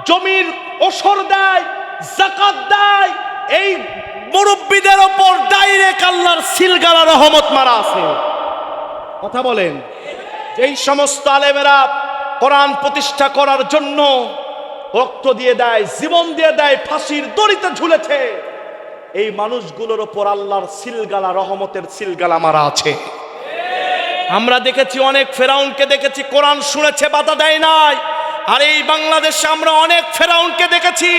জমির ওসর দেয়, যাকাত দেয়, এই মুরব্বীদের ওপর ডাইরেক্ট আল্লাহর সিলগালা রহমত মারা আছে। কথা বলেন। এই সমস্ত আলেমেরা কোরআন প্রতিষ্ঠা করার জন্য রক্ত দিয়ে দেয়, জীবন দিয়ে দেয়, ফাঁসির দড়িতে ঝুলেছে, এই মানুষগুলোর ওপর আল্লাহর সিলগালা, রহমতের সিলগালা মারা আছে। আমরা দেখেছি, অনেক ফেরাউনকে দেখেছি, কোরআন শুনেছে, বাধা দেয় নাই। আর এই বাংলাদেশে আমরা অনেক ফেরাউনকে দেখেছি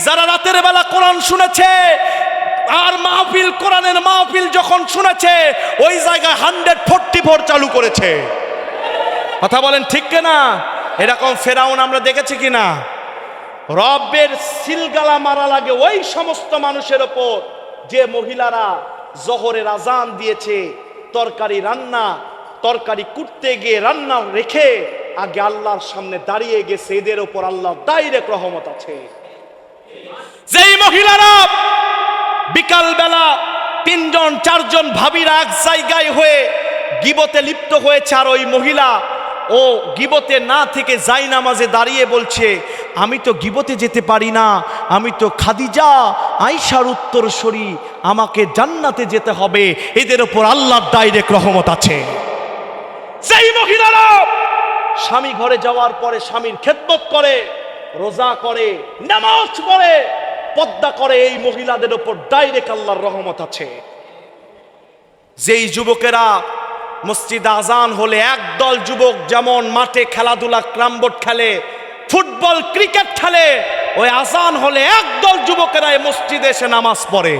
যারা রাতের বেলা কোরআন শুনেছে, আর মাহফিল, কোরআনের মাহফিল যখন শুনেছে ওই জায়গায় 144 চালু করেছে। কথা বলেন ঠিক কিনা? এরকম ফেরাউন আমরা দেখেছি কিনা? রবের সিলগালা মারা লাগে ওই সমস্ত মানুষের ওপর যে মহিলারা জোহরের আজান দিয়েছে, তরকারি কুটতে গিয়ে রান্না রেখে আগে আল্লাহর সামনে দাঁড়িয়ে গেছে, এদের ওপর আল্লাহ ডাইরেক্ট রহমত আছে। যেই মহিলারা বিকাল বেলা 3জন 4জন ভাবিরা এক জায়গায় হয়ে গীবতে লিপ্ত হয়েছে, আর ওই মহিলা ও গীবতে না থেকে জায়নামাজে দাঁড়িয়ে বলছে, আমি তো গীবতে যেতে পারি না, আমি তো খাদিজা আয়েশার উত্তরসূরি, আমাকে জান্নাতে যেতে হবে, এদের ওপর আল্লাহর ডাইরেক্ট রহমত আছে। যেই মহিলারা স্বামী ঘরে যাওয়ার পরে স্বামীর খেদমত করে, রোজা করে, নামাজ পড়ে, পর্দা করে, এই মহিলাদের উপর ডাইরেক্ট আল্লাহর রহমত আছে। যেই যুবকেরা মসজিদ আজান হলে একদল যুবক যেমন মাঠে খেলাধুলা ক্রামবোর্ড খেলে, ফুটবল ক্রিকেট খেলে, ওই আজান হলে একদল যুবকেরা এই মসজিদে এসে নামাজ পড়ে।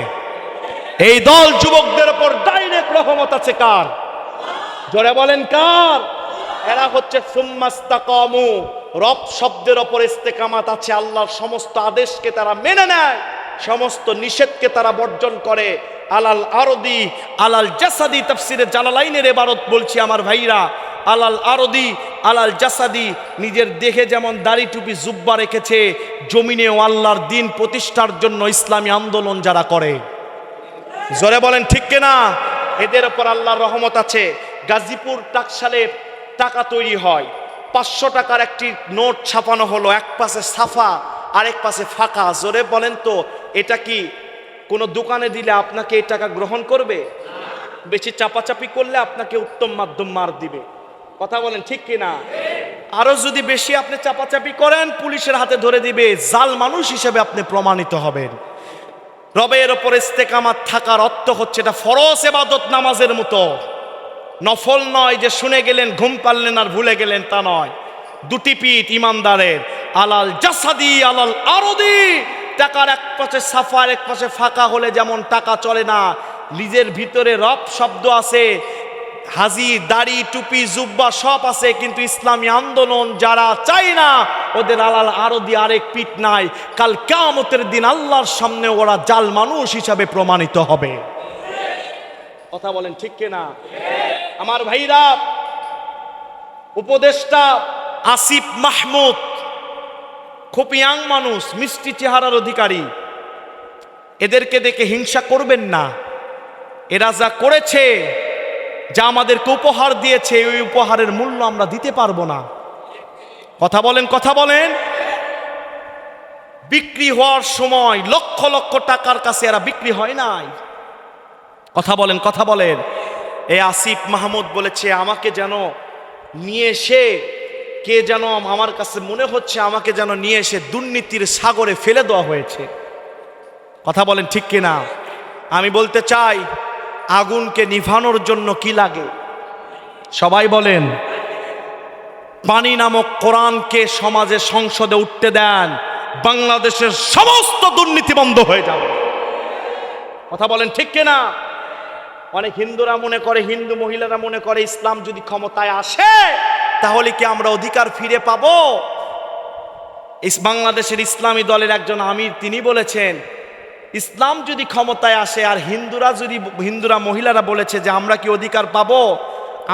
এই দল যুবকদের উপর ডাইরেক্ট রহমত আছে কার? জোরে বলেন কার? এরা হচ্ছে সুম্মাস্তাকামু, রব শব্দের ওপর ইস্তেকামাত আছে। আল্লাহর সমস্ত আদেশকে তারা মেনে নেয়, সমস্ত নিষেধকে তারা বর্জন করে। আলাল আরদি আলাল জাসাদি, তাফসিরে জালালাইনের ইবারত বলছি আমার ভাইরা। আলাল আরদি আলাল জাসাদি, নিজের দেহে যেমন দাড়ি টুপি জুব্বা রেখেছে, জমিনেও আল্লাহর দিন প্রতিষ্ঠার জন্য ইসলামী আন্দোলন যারা করে। জোরে বলেন ঠিক কিনা? এদের উপর আল্লাহর রহমত আছে। গাজীপুর টাকশালে টাকা তৈরি হয়, 500 টাকার একটি নোট ছাপানো হলো, এক পাশে সাফা আরেক পাশে ফাঁকা। জোরে বলেন তো, এটা কি কোনো দোকানে দিলে আপনাকে এই টাকা গ্রহণ করবে? বেশি চাপাচাপি করলে আপনাকে উত্তম মাধ্যম মার দিবে। কথা বলেন ঠিক কিনা? আরো যদি বেশি আপনি চাপাচাপি করেন, পুলিশের হাতে ধরে দিবে। জাল মানুষ হিসেবে আপনি প্রমাণিত হবেন। রবের ওপর ইস্তেকামাত থাকার অর্থ হচ্ছে এটা ফরজ ইবাদত, নামাজের মতো নফল নয় যে শুনে গেলেন ঘুম পারলেন আর ভুলে গেলেন, তা নয়। দুটি পিঠ ইমানদারের। আলাল জাসাদি আলাল আরদি, টাকার এক পাশে সাফার এক পাশে ফাঁকা হলে যেমন টাকা চলে না, নিজের ভিতরে রব শব্দ আছে, হাজি দাড়ি টুপি জুব্বা সব আছে, কিন্তু ইসলামী আন্দোলন যারা চায় না, ওদের আলাল আরদি আরেক পিঠ নাই। কাল কিয়ামতের দিন আল্লাহর সামনে ওরা জাল মানুষ হিসাবে প্রমাণিত হবে। কথা বলেন ঠিক কিনা? আমার ভাইরা, উপদেষ্টা আসিফ মাহমুদ খুব ইয়াং মানুষ, মিষ্টি চেহারার অধিকারী। এদেরকে দেখে হিংসা করবেন না। এরা যা করেছে, যা আমাদেরকে উপহার দিয়েছে, ওই উপহারের মূল্য আমরা দিতে পারবো না। কথা বলেন, কথা বলেন। বিক্রি হওয়ার সময় লক্ষ লক্ষ টাকার কাছে এরা বিক্রি হয় নাই। কথা বলেন, কথা বলেন। এই আসিফ মাহমুদ বলেছে, আমাকে যেন নিয়ে এসে কে যেন, আমার কাছে মনে হচ্ছে আমাকে যেন নিয়ে এসে দুর্নীতির সাগরে ফেলে দেওয়া হয়েছে। কথা বলেন ঠিক কিনা? আমি বলতে চাই, আগুনকে নিভানোর জন্য কি লাগে? সবাই বলেন। পানি নামক কোরআনকে সমাজে সংসদে উঠতে দেন, বাংলাদেশের সমস্ত দুর্নীতি বন্ধ হয়ে যাবে। কথা বলেন ঠিক কিনা? অনেক হিন্দুরা মনে করে, হিন্দু মহিলারা মনে করে, ইসলাম যদি ক্ষমতায় আসে তাহলে কি আমরা অধিকার ফিরে পাবো? বাংলাদেশের ইসলামী দলের একজন আমির তিনি বলেছেন, ইসলাম যদি ক্ষমতায় আসে, আর হিন্দুরা মহিলারা বলেছে যে আমরা কি অধিকার পাবো?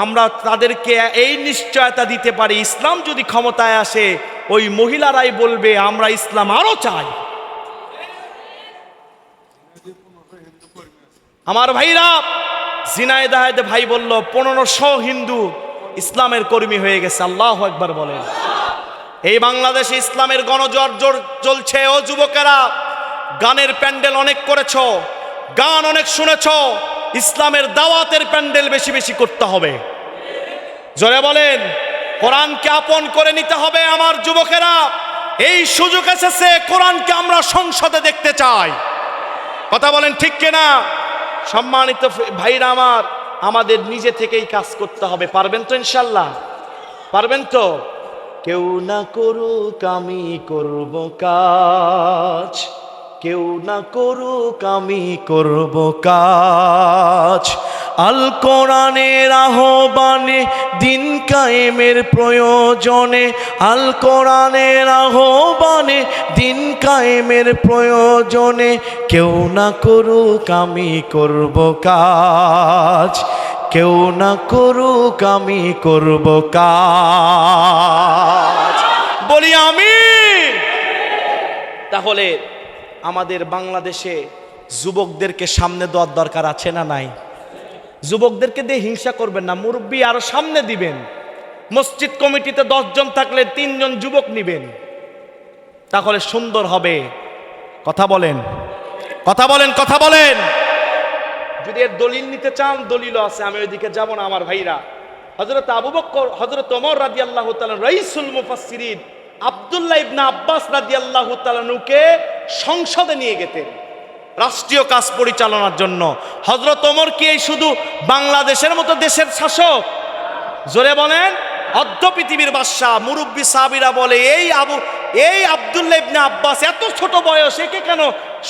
আমরা তাদেরকে এই নিশ্চয়তা দিতে পারি, ইসলাম যদি ক্ষমতায় আসে ওই মহিলারাই বলবে আমরা ইসলাম আরো চাই। আমার ভাইরা, ঝিনাইদহে ভাই বলল 1500 হিন্দু ইসলামের কর্মী হয়ে গেছে। আল্লাহু আকবার বলেন। এই বাংলাদেশে ইসলামের গণজোয়ার চলছে। ও যুবকেরা, গানের প্যান্ডেল অনেক করেছো, গান অনেক শুনেছো, ইসলামের দাওয়াতের প্যান্ডেল বেশি বেশি করতে হবে। জোরে বলেন। কোরআনকে আপন করে নিতে হবে। আমার যুবকেরা, এই সুযোগ এসেছে, কোরআনকে আমরা সংসদে দেখতে চাই। কথা বলেন ঠিক কিনা? সম্মানিত ভাইরা আমার, আমাদের নিজে থেকেই কাজ করতে হবে। পারবেন তো ইনশাল্লাহ? পারবেন তো? কেউ না করুক আমি করব কাজ, কেউ না করুক আমি করব কাজ। আল কোরআনের আহ্বানে দিন কায়েমের প্রয়োজনে, আল কোরআনের আহ্বানে দিন কায়েমের প্রয়োজনে, কেউ না করুক আমি করব কাজ, কেউ না করুক আমি করব কাজ। বলি আমিন। তাহলে আমাদের বাংলাদেশে যুবকদেরকে সামনে দেওয়ার দরকার আছে না নাই? যুবকদেরকে দিয়ে হিংসা করবেন না, মুরব্বী আরো সামনে দিবেন। মসজিদ কমিটিতে 10 জন থাকলে 3 জন যুবক নিবেন, তাহলে সুন্দর হবে। কথা বলেন, কথা বলেন, কথা বলেন। যদি এর দলিল নিতে চান, দলিলও আছে, আমি ওইদিকে যাব না আমার ভাইরা। হযরত আবু বকর, হযরত ওমর রাদিয়াল্লাহু তাআলা, রাইসুল রাষ্ট্রীয় কাজ পরিচালনার জন্য। হযরত ওমর কি এই শুধু বাংলাদেশের মতো দেশের শাসক? জোরে বলেন। অর্ধ পৃথিবীর বাদশা। মুরব্বী সাহাবীরা বলে এই আব্দুল্লাহ ইবনে আব্বাস এত ছোট বয়স, একে কেন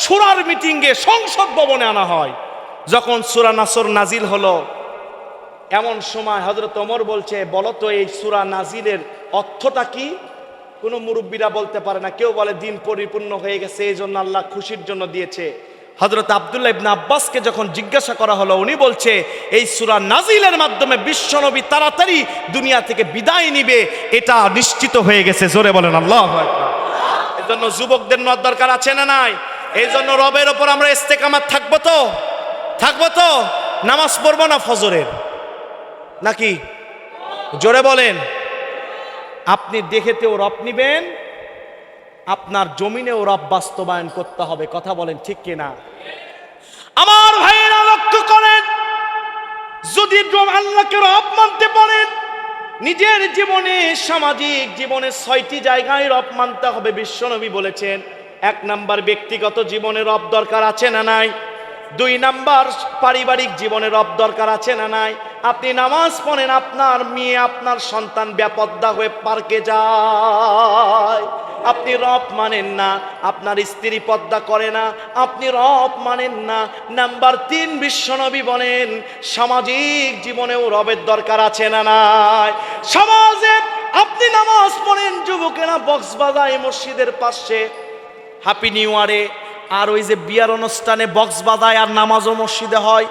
সূরার মিটিংয়ে সংসদ ভবনে আনা হয়? যখন সূরা নাসর নাজিল হলো, এমন সময় হযরত ওমর বলছে, বলো তো এই সূরা নাজিলের অর্থটা কি? কোনো মুরব্বীরা বলতে পারে না। কেউ বলে দিন পরিপূর্ণ হয়ে গেছে, এই জন্য আল্লাহ খুশির জন্য দিয়েছে। হযরত আব্দুল্লাহ ইবনে আব্বাসকে যখন জিজ্ঞাসা করা হলো, উনি বলছে এই সূরা নাজিলের মাধ্যমে বিশ্বনবী তাড়াতাড়ি দুনিয়া থেকে বিদায় নিবে, এটা নিশ্চিত হয়ে গেছে। জোরে বলেন আল্লাহু আকবার। এজন্য যুবকদের নেওয়ার দরকার আছে না নাই? এই জন্য রবের ওপর আমরা ইস্তেকামাত থাকবো তো। নামাজ পড়বো না ফজরের, নাকি? জোরে বলেন। আপনি দেখেতেও রব নিবেন, আপনার জমিনেও রব বাস্তবায়ন করতে হবে। কথা বলেন ঠিক কিনা? আমার ভাইয়েরা লক্ষ্য করেন, যদি আল্লাহকে রব মানতে পারেন, নিজের জীবনে সামাজিক জীবনে 6টি জায়গায় রব মানতে হবে। বিশ্বনবী বলেছেন, 1 নাম্বার ব্যক্তিগত জীবনে রব দরকার আছে না নাই? 2 নাম্বার পারিবারিক জীবনে রব দরকার আছে না নাই? আপনি নামাজ পড়েন, আপনার মেয়ে আপনার সন্তান বেপর্দা হয়ে পার্কে যায়, আপনি রব মানেন না। আপনার স্ত্রী পর্দা করে না, আপনি রব মানেন না। নাম্বার 3, বিশ্বনবী বলেন সামাজিক জীবনেও রবের দরকার আছে না নাই? সমাজে আপনি নামাজ পড়েন, যুবকেরা বক্স বাজায় মসজিদের পাশে হ্যাপি নিউ ইয়ারে, আর ওই যে বিয়ার অনুষ্ঠানে বক্স বাজায় আর নামাজও মসজিদে হয়,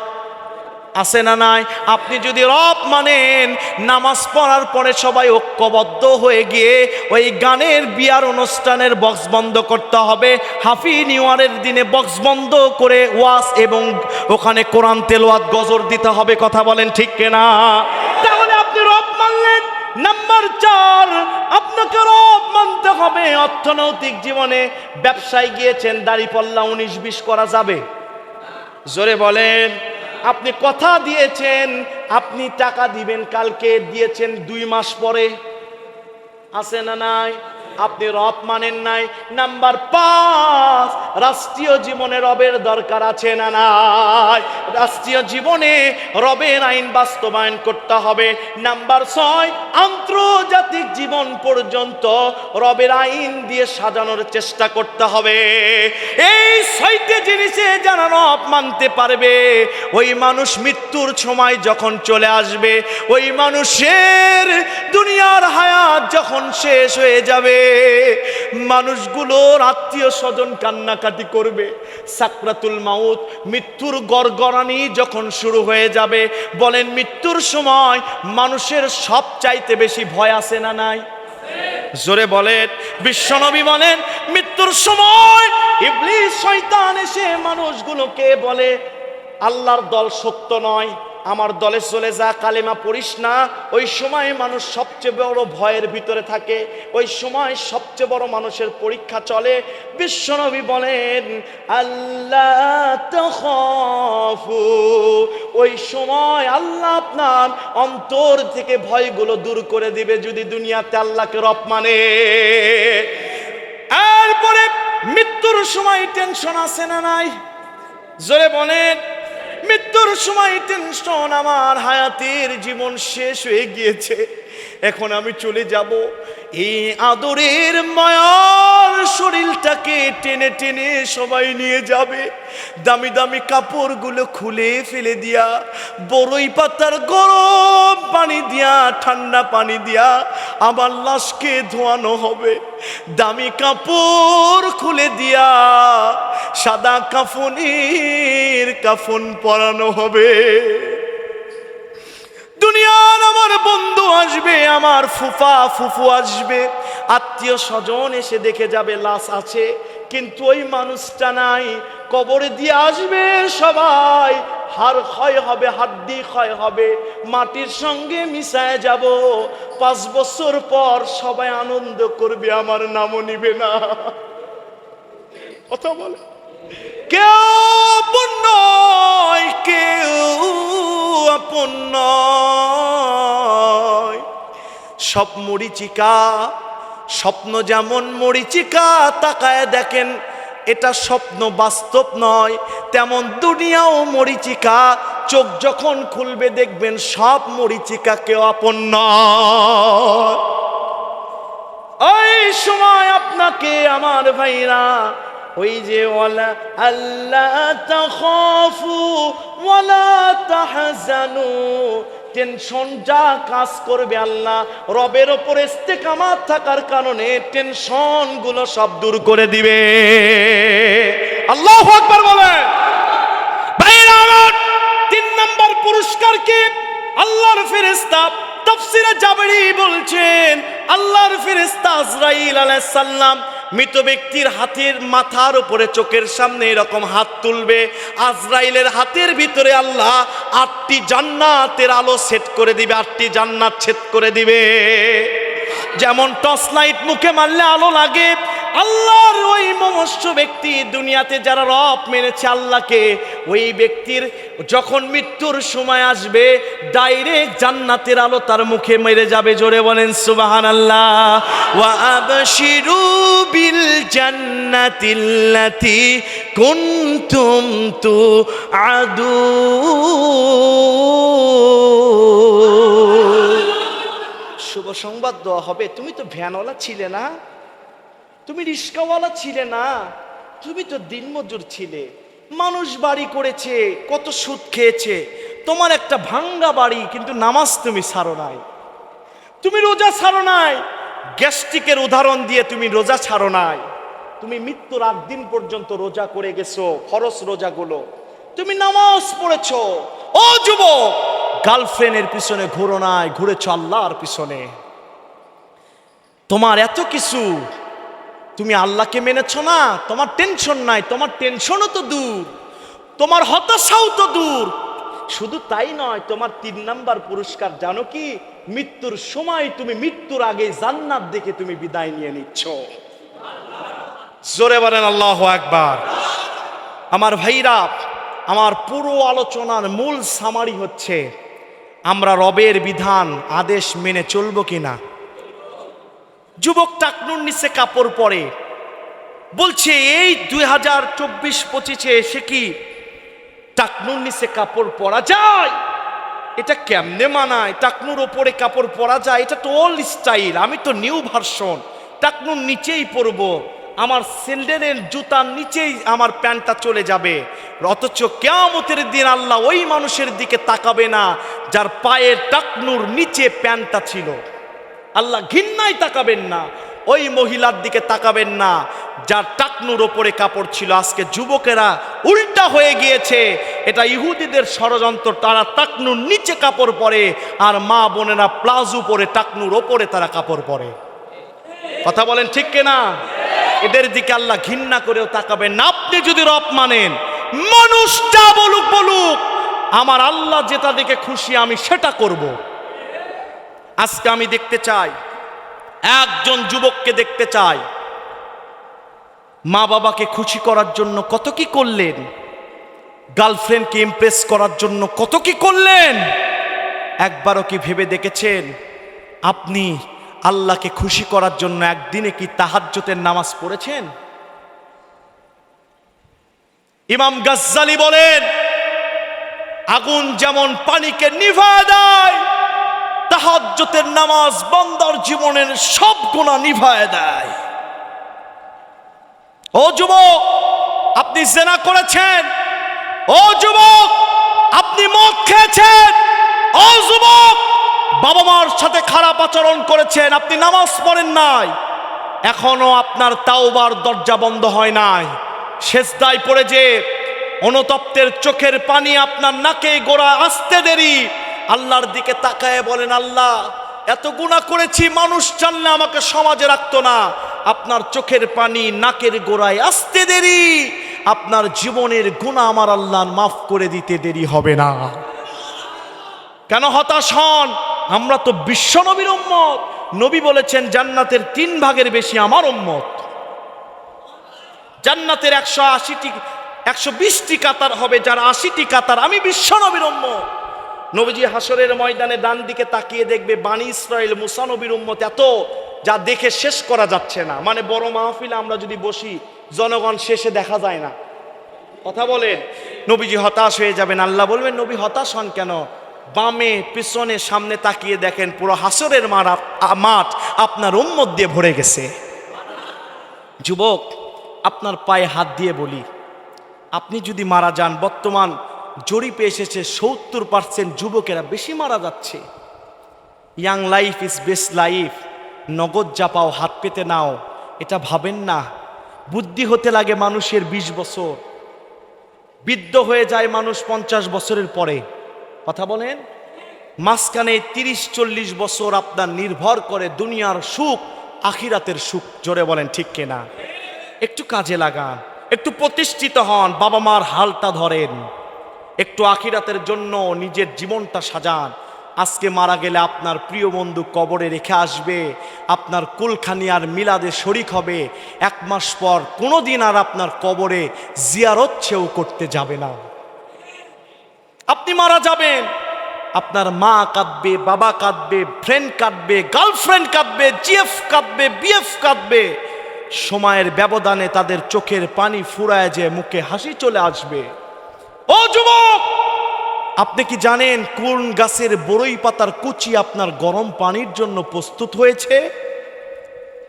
আছে না নাই? আপনি যদি রব মানেন, নামাজ পড়ার পরে সবাই ঐক্যবদ্ধ হয়ে গিয়ে ওই গানের বিয়ার অনুষ্ঠানের বক্স বন্ধ করতে হবে। হ্যাপি নিউ ইয়ারের দিনে বক্স বন্ধ করে ওয়াজ এবং ওখানে কোরআন তেলাওয়াত গজর দিতে হবে। কথা বলেন ঠিক কিনা? তাহলে আপনি রব মানলেন। নাম্বার 4, আপনাকে রব মানতে হবে অর্থনৈতিক জীবনে। ব্যবসায় গিয়েছেন, দাড়িপাল্লা 19-20 করা যাবে? জোরে বলেন। আপনি কথা দিয়েছেন, আপনি টাকা দিবেন, কালকে দিয়েছেন 2 মাস পরে, আছে না নাই? আপনি রব মানেন নাই। নাম্বার 5, রাষ্ট্রীয় জীবনে রবের দরকার আছে না নাই? রাষ্ট্রীয় জীবনে রবের আইন বাস্তবায়ন করতে হবে। নাম্বার 6, আন্তর্জাতিক জীবন পর্যন্ত রবের আইন দিয়ে সাজানোর চেষ্টা করতে হবে। এই 6টি জিনিসে যারা রব মানতে পারবে, ওই মানুষ মৃত্যুর সময় যখন চলে আসবে, ওই মানুষের দুনিয়ার হায়াত যখন শেষ হয়ে যাবে, মানুষগুলোর আত্মীয় স্বজন কান্নাকাটি করবে। সাকরাতুল মাউত, মৃত্যুর গড়গড়ানি যখন শুরু হয়ে যাবে, বলেন মৃত্যুর সময় মানুষের সবচাইতে বেশি ভয় আছে না নাই? জোরে বলেন। বিশ্বনবী বলেন মৃত্যুর সময় ইবলিস শয়তান এসে মানুষগুলোকে বলে, আল্লাহর দল সত্য নয়, আমার দলে চলে যা, কালেমা পড়িস না। ওই সময় মানুষ সবচেয়ে বড় ভয়ের ভিতরে থাকে, ওই সময় সবচেয়ে বড় মানুষের পরীক্ষা চলে। বিশ্বনবী বলেন আল্লাহ তাখাফু, ওই সময় আল্লাহ আপনার অন্তর থেকে ভয়গুলো দূর করে দিবে যদি দুনিয়াতে আল্লাহকে রব মানে। এরপরে মৃত্যুর সময় টেনশন আছে না নাই? জোরে বলেন। মৃত্যুর সময় টেনশন, আমার হায়াতের জীবন শেষ হয়ে গিয়েছে, এখন আমি চলে যাব। এই আদরের মায়ার শরীরটাকে টেনে টেনে সবাই নিয়ে যাবে, দামি দামি কাপড়গুলো খুলে ফেলে দিয়া, বড়ই পাতার গরম পানি দিয়া, ঠান্ডা পানি দিয়া আমার লাশকে ধোয়ানো হবে। দামি কাপড় খুলে দিয়া সাদা কাফনের কাফন পরানো হবে। দুনিয়ার আমার বন্ধু আসবে, আমার ফুফা ফুফু আসবে, আত্মীয় স্বজন এসে দেখে যাবে লাশ আছে, কিন্তু ওই মানুষটা নাই। কবরে দিয়ে আসবে সবাই, হাড় ক্ষয় হবে, হাড্ডি ক্ষয় হবে, মাটির সঙ্গে মিশায় যাব। 5 বছর পর সবাই আনন্দ করবে, আমার নামও নিবে না। কথা বলে। কেউ আপন নয়, কেউ আপন নয়। সব মরিচিকা, স্বপ্ন যেমন মরিচিকা, তাকায় দেখেন এটা স্বপ্ন বাস্তব নয়, তেমন দুনিয়াও মরীচিকা। চোখ যখন খুলবে দেখবেন সব মরীচিকা কেউ আপন নয়। ওই সময় আপনাকে আমার ভাইরা ওই যে ওয়ালা আল্লাহ তাখাফু ওয়ালা তাহজানু, টেনশনটা কাজ করবে আল্লাহ রবের উপরে ইস্তেকামাত থাকার কারণে টেনশন গুলো সব দূর করে দিবে। আল্লাহু আকবার বলেন। ভাইরা আমার, 3 নম্বর পুরস্কার কি? আল্লাহর ফেরেশতা তাফসীরে জাবরি বলছেন, আল্লাহর ফেরেশতা আজরাইল আলাইহিস সালাম মৃত ব্যক্তির হাতের মাথার উপরে চোখের সামনে এরকম হাত তুলবে। আজরাইলের হাতের ভিতরে আল্লাহ 8টি জান্নাতের আলো সেট করে দিবে, 8টি জান্নাত সেট করে দিবে। যেমন টর্চ লাইট মুখে মারলে আলো লাগে, আল্লাহর ওই মনুষ্য ব্যক্তি দুনিয়াতে যারা রব মেনেছে আল্লাহকে, ওই ব্যক্তির যখন মৃত্যুর সময় আসবে ডাইরেক্ট জান্নাতের আলো তার মুখে মেরে যাবে। জোরে বলেন সুবহানাল্লাহ। ওয়া আবশিরু বিল জান্নাতিল্লাতী কুনতুম তুআদুন। শুভ সংবাদ দেওয়া হবে, তুমি তো ভ্যানওয়ালা ছিলে না, তুমি রিস্কাওয়ালা ছিলে না, তুমি তো দিনমজুর ছিলে। মানুষ বাড়ি করেছে, কত সুদ খেয়েছে, তোমার একটা ভাঙ্গা বাড়ি, কিন্তু নামাজ তুমি ছাড়ো নাই, তুমি রোজা ছাড়ো নাই। গ্যাস্ট্রিকের উদাহরণ দিয়ে তুমি রোজা ছাড়ো নাই, তুমি মৃত্যুর 8 দিন পর্যন্ত রোজা করে গেছো, ফরজ রোজাগুলো তুমি নামাজ পড়েছো। ও যুবক, গার্লফ্রেন্ডের পিছনে ঘুরো নাই, ঘুরেছো আল্লাহর পিছনে। তোমার এত কিছু, তুমি আল্লাহকে মেনেছো না, তোমার টেনশন নাই, তোমার টেনশনও তো দূর, তোমার হতাশাও তো দূর। শুধু তাই নয়, তোমার 3 নাম্বার পুরস্কার জানো কি? মৃত্যুর সময় তুমি মৃত্যুর আগে জান্নাত দেখে তুমি বিদায় নিয়ে নিচ্ছ। জোরে বলেন আল্লাহু আকবার। আমার ভাইরা, আমার পুরো আলোচনার মূল সামারি হচ্ছে আমরা রবের বিধান আদেশ মেনে চলবো কিনা। যুবক টাকনুর নিচে কাপড় পরে, বলছে এই 2024-25-এ এসে কি টাকনুর নিচে কাপড় পরা যায়? এটা কেমনে মানায়? টাকনুর ওপরে কাপড় পরা যায়? এটা তো ওল্ড স্টাইল, আমি তো নিউ ভার্সন, টাকনুর নিচেই পরবো, আমার স্যান্ডেলের জুতার নিচেই আমার প্যান্টটা চলে যাবে। অথচ কিয়ামতের দিন আল্লাহ ওই মানুষের দিকে তাকাবে না যার পায়ের টাকনুর নিচে প্যান্টটা ছিল। আল্লাহ ঘৃণায় তাকাবেন না, ওই মহিলার দিকে তাকাবেন না যার টাকনুর ওপরে কাপড় ছিল। আজকে যুবকেরা উল্টা হয়ে গিয়েছে, এটা ইহুদিদের ষড়যন্ত্র। তারা টাকনুর নিচে কাপড় পরে, আর মা বোনেরা প্লাজো পরে টাকনুর ওপরে তারা কাপড় পরে। কথা বলেন ঠিক কিনা? এদের দিকে আল্লাহ ঘৃণা করেও তাকাবেন না। আপনি যদি রব মানেন, মানুষ যা বলুক বলুক, আমার আল্লাহ যেটা দেখে খুশি আমি সেটা করব। আজকে আমি দেখতে চাই, একজন যুবককে দেখতে চাই, মা বাবাকে খুশি করার জন্য কত কি করলেন, গার্লফ্রেন্ডকে ইমপ্রেস করার জন্য কত কি করলেন। একবারও কি ভেবে দেখেছেন আপনি আল্লাহকে খুশি করার জন্য একদিনে কি তাহাজ্জুদের নামাজ পড়েছেন? ইমাম গাজ্জালি বলেন, আগুন যেমন পানিকে নিভায় দেয়, তাহাজ্জুদের নামাজ বান্দার জীবনের সব গুনাহ নিভায় দেয়। ও যুবক, আপনি জিনা করেছেন, ও যুবক আপনি মদ খেয়েছেন, ও যুবক বাবা মার সাথে খারাপ আচরণ করেছেন, আপনি নামাজ পড়েন নাই, এখনো আপনার তাওবার দরজা বন্ধ হয় নাই। সেজদায় পড়ে যে অনুতপ্তের চোখের পানি আপনার নাকে গোড়া আসতে দেরি, আল্লাহর দিকে তাকায় বলেন, আল্লাহ এত গুনাহ করেছি, মানুষ জানলে আমাকে সমাজে রাখতো না, আপনার চোখের পানি নাকের গোড়ায় আসতে দেরি, আপনার জীবনের গুনাহ আমার আল্লাহ মাফ করে দিতে দেরি হবে না। কেন হতাশ হন? আমরা তো বিশ্ব নবীর উম্মত। নবী বলেছেন জান্নাতের 3 ভাগের বেশি আমার উম্মত। জান্নাতের 120টি কাতার হবে, যার 80টি কাতার আমি বিশ্ব নবীর উম্মত। নবীজি হাসরের ময়দানে ডান দিকে তাকিয়ে দেখবে বানি ইসরাইল মুসা নবীর উম্মত এত, যা দেখে শেষ করা যাচ্ছে না। মানে বড় মাহফিলে আমরা যদি বসি, জনগণ শেষে দেখা যায় না। কথা বলেন, নবীজি হতাশ হয়ে যাবেন। আল্লাহ বলবেন, নবী হতাশ হন কেন? বামে পিছনে সামনে তাকিয়ে দেখেন, পুরো হাসরের মাঠ আপনার উম্মত দিয়ে ভরে গেছে। যুবক, আপনার পায়ে হাত দিয়ে বলি, আপনি যদি মারা যান, বর্তমান জরিপে এসেছে 70% যুবকেরা বেশি মারা যাচ্ছে। Young life is best life. নগদ যা পাও হাত পেতে নাও, এটা ভাবেন না। বুদ্ধি হতে লাগে মানুষের 20 বছর, বৃদ্ধ হয়ে যায় মানুষ 50 বছরের পরে। কথা বলেন, মাঝখানে 30-40 বছর আপনার নির্ভর করে দুনিয়ার সুখ, আখিরাতের সুখ। জোরে বলেন ঠিক কিনা? একটু কাজে লাগান, একটু প্রতিষ্ঠিত হন, বাবা মার হালটা ধরেন, একটু আখিরাতের জন্য নিজের জীবনটা সাজান। আজকে মারা গেলে আপনার প্রিয় বন্ধু কবরে রেখে আসবে, আপনার কুলখানি আর মিলাদে শরিক হবে। 1 মাস পর কোনোদিন আর আপনার কবরে জিয়ারত ছেও করতে যাবে না। আপনি মারা যাবেন, আপনার মা কাঁদবে, বাবা কাঁদবে, ফ্রেন্ড কাঁদবে, গার্লফ্রেন্ড কাঁদবে, জিএফ কাঁদবে, বিএফ কাঁদবে। সময়ের ব্যবধানে তাদের চোখের পানি ফুরায় যে মুখে হাসি চলে আসবে। ও যুবক, আপনি কি জানেন কোন গাছের বড়ই পাতার কুচি আপনার গরম পানির জন্য প্রস্তুত হয়েছে?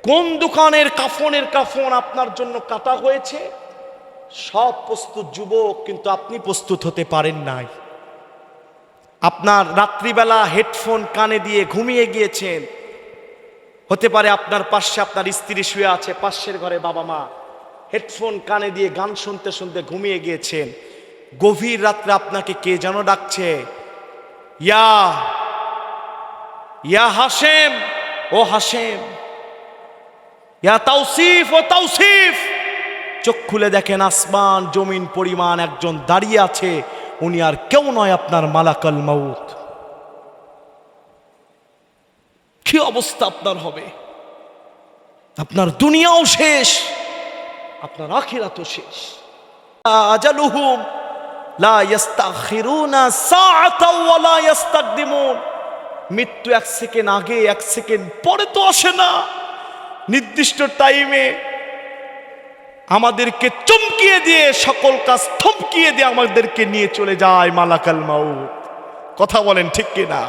কোন দোকানের কাফনের কাফন আপনার জন্য কাটা হয়েছে? সব প্রস্তুত যুবক, কিন্তু আপনি প্রস্তুত হতে পারেন নাই। আপনার রাত্রিবেলা হেডফোন কানে দিয়ে ঘুমিয়ে গিয়েছেন। হতে পারে আপনার পাশে আপনার স্ত্রী শুয়ে আছে, পাশের ঘরে বাবা মা। হেডফোন কানে দিয়ে গান শুনতে শুনতে ঘুমিয়ে গিয়েছেন। গভীর রাত্রে আপনাকে কে যেন ডাকছে, ইয়া ইয়া হাশেম, ও হাশেম, ইয়া তাওসিফ, ও তাওসিফ। চোখ খুলে দেখেন আসমান জমিন পরিমাণ একজন দাঁড়িয়ে আছে। উনি আর কেউ নয়, আপনার মালাকাল মাউত। কি অবস্থা আপনার হবে? আপনার দুনিয়াও শেষ, আপনার আখিরাতও শেষ। আজালুহুম লা ইস্তাখিরুনা সাআতাও ওয়া লা ইস্তাকদিমুন। মৃত্যু 1 সেকেন্ড আগে 1 সেকেন্ড পরে তো আসে না। নির্দিষ্ট টাইমে আমাদেরকে চমকিয়ে দিয়ে, সকল কাজ থমকিয়ে দিয়ে আমাদেরকে নিয়ে চলে যায় মালাকাল মাউত। কথা বলেন ঠিক কিনা?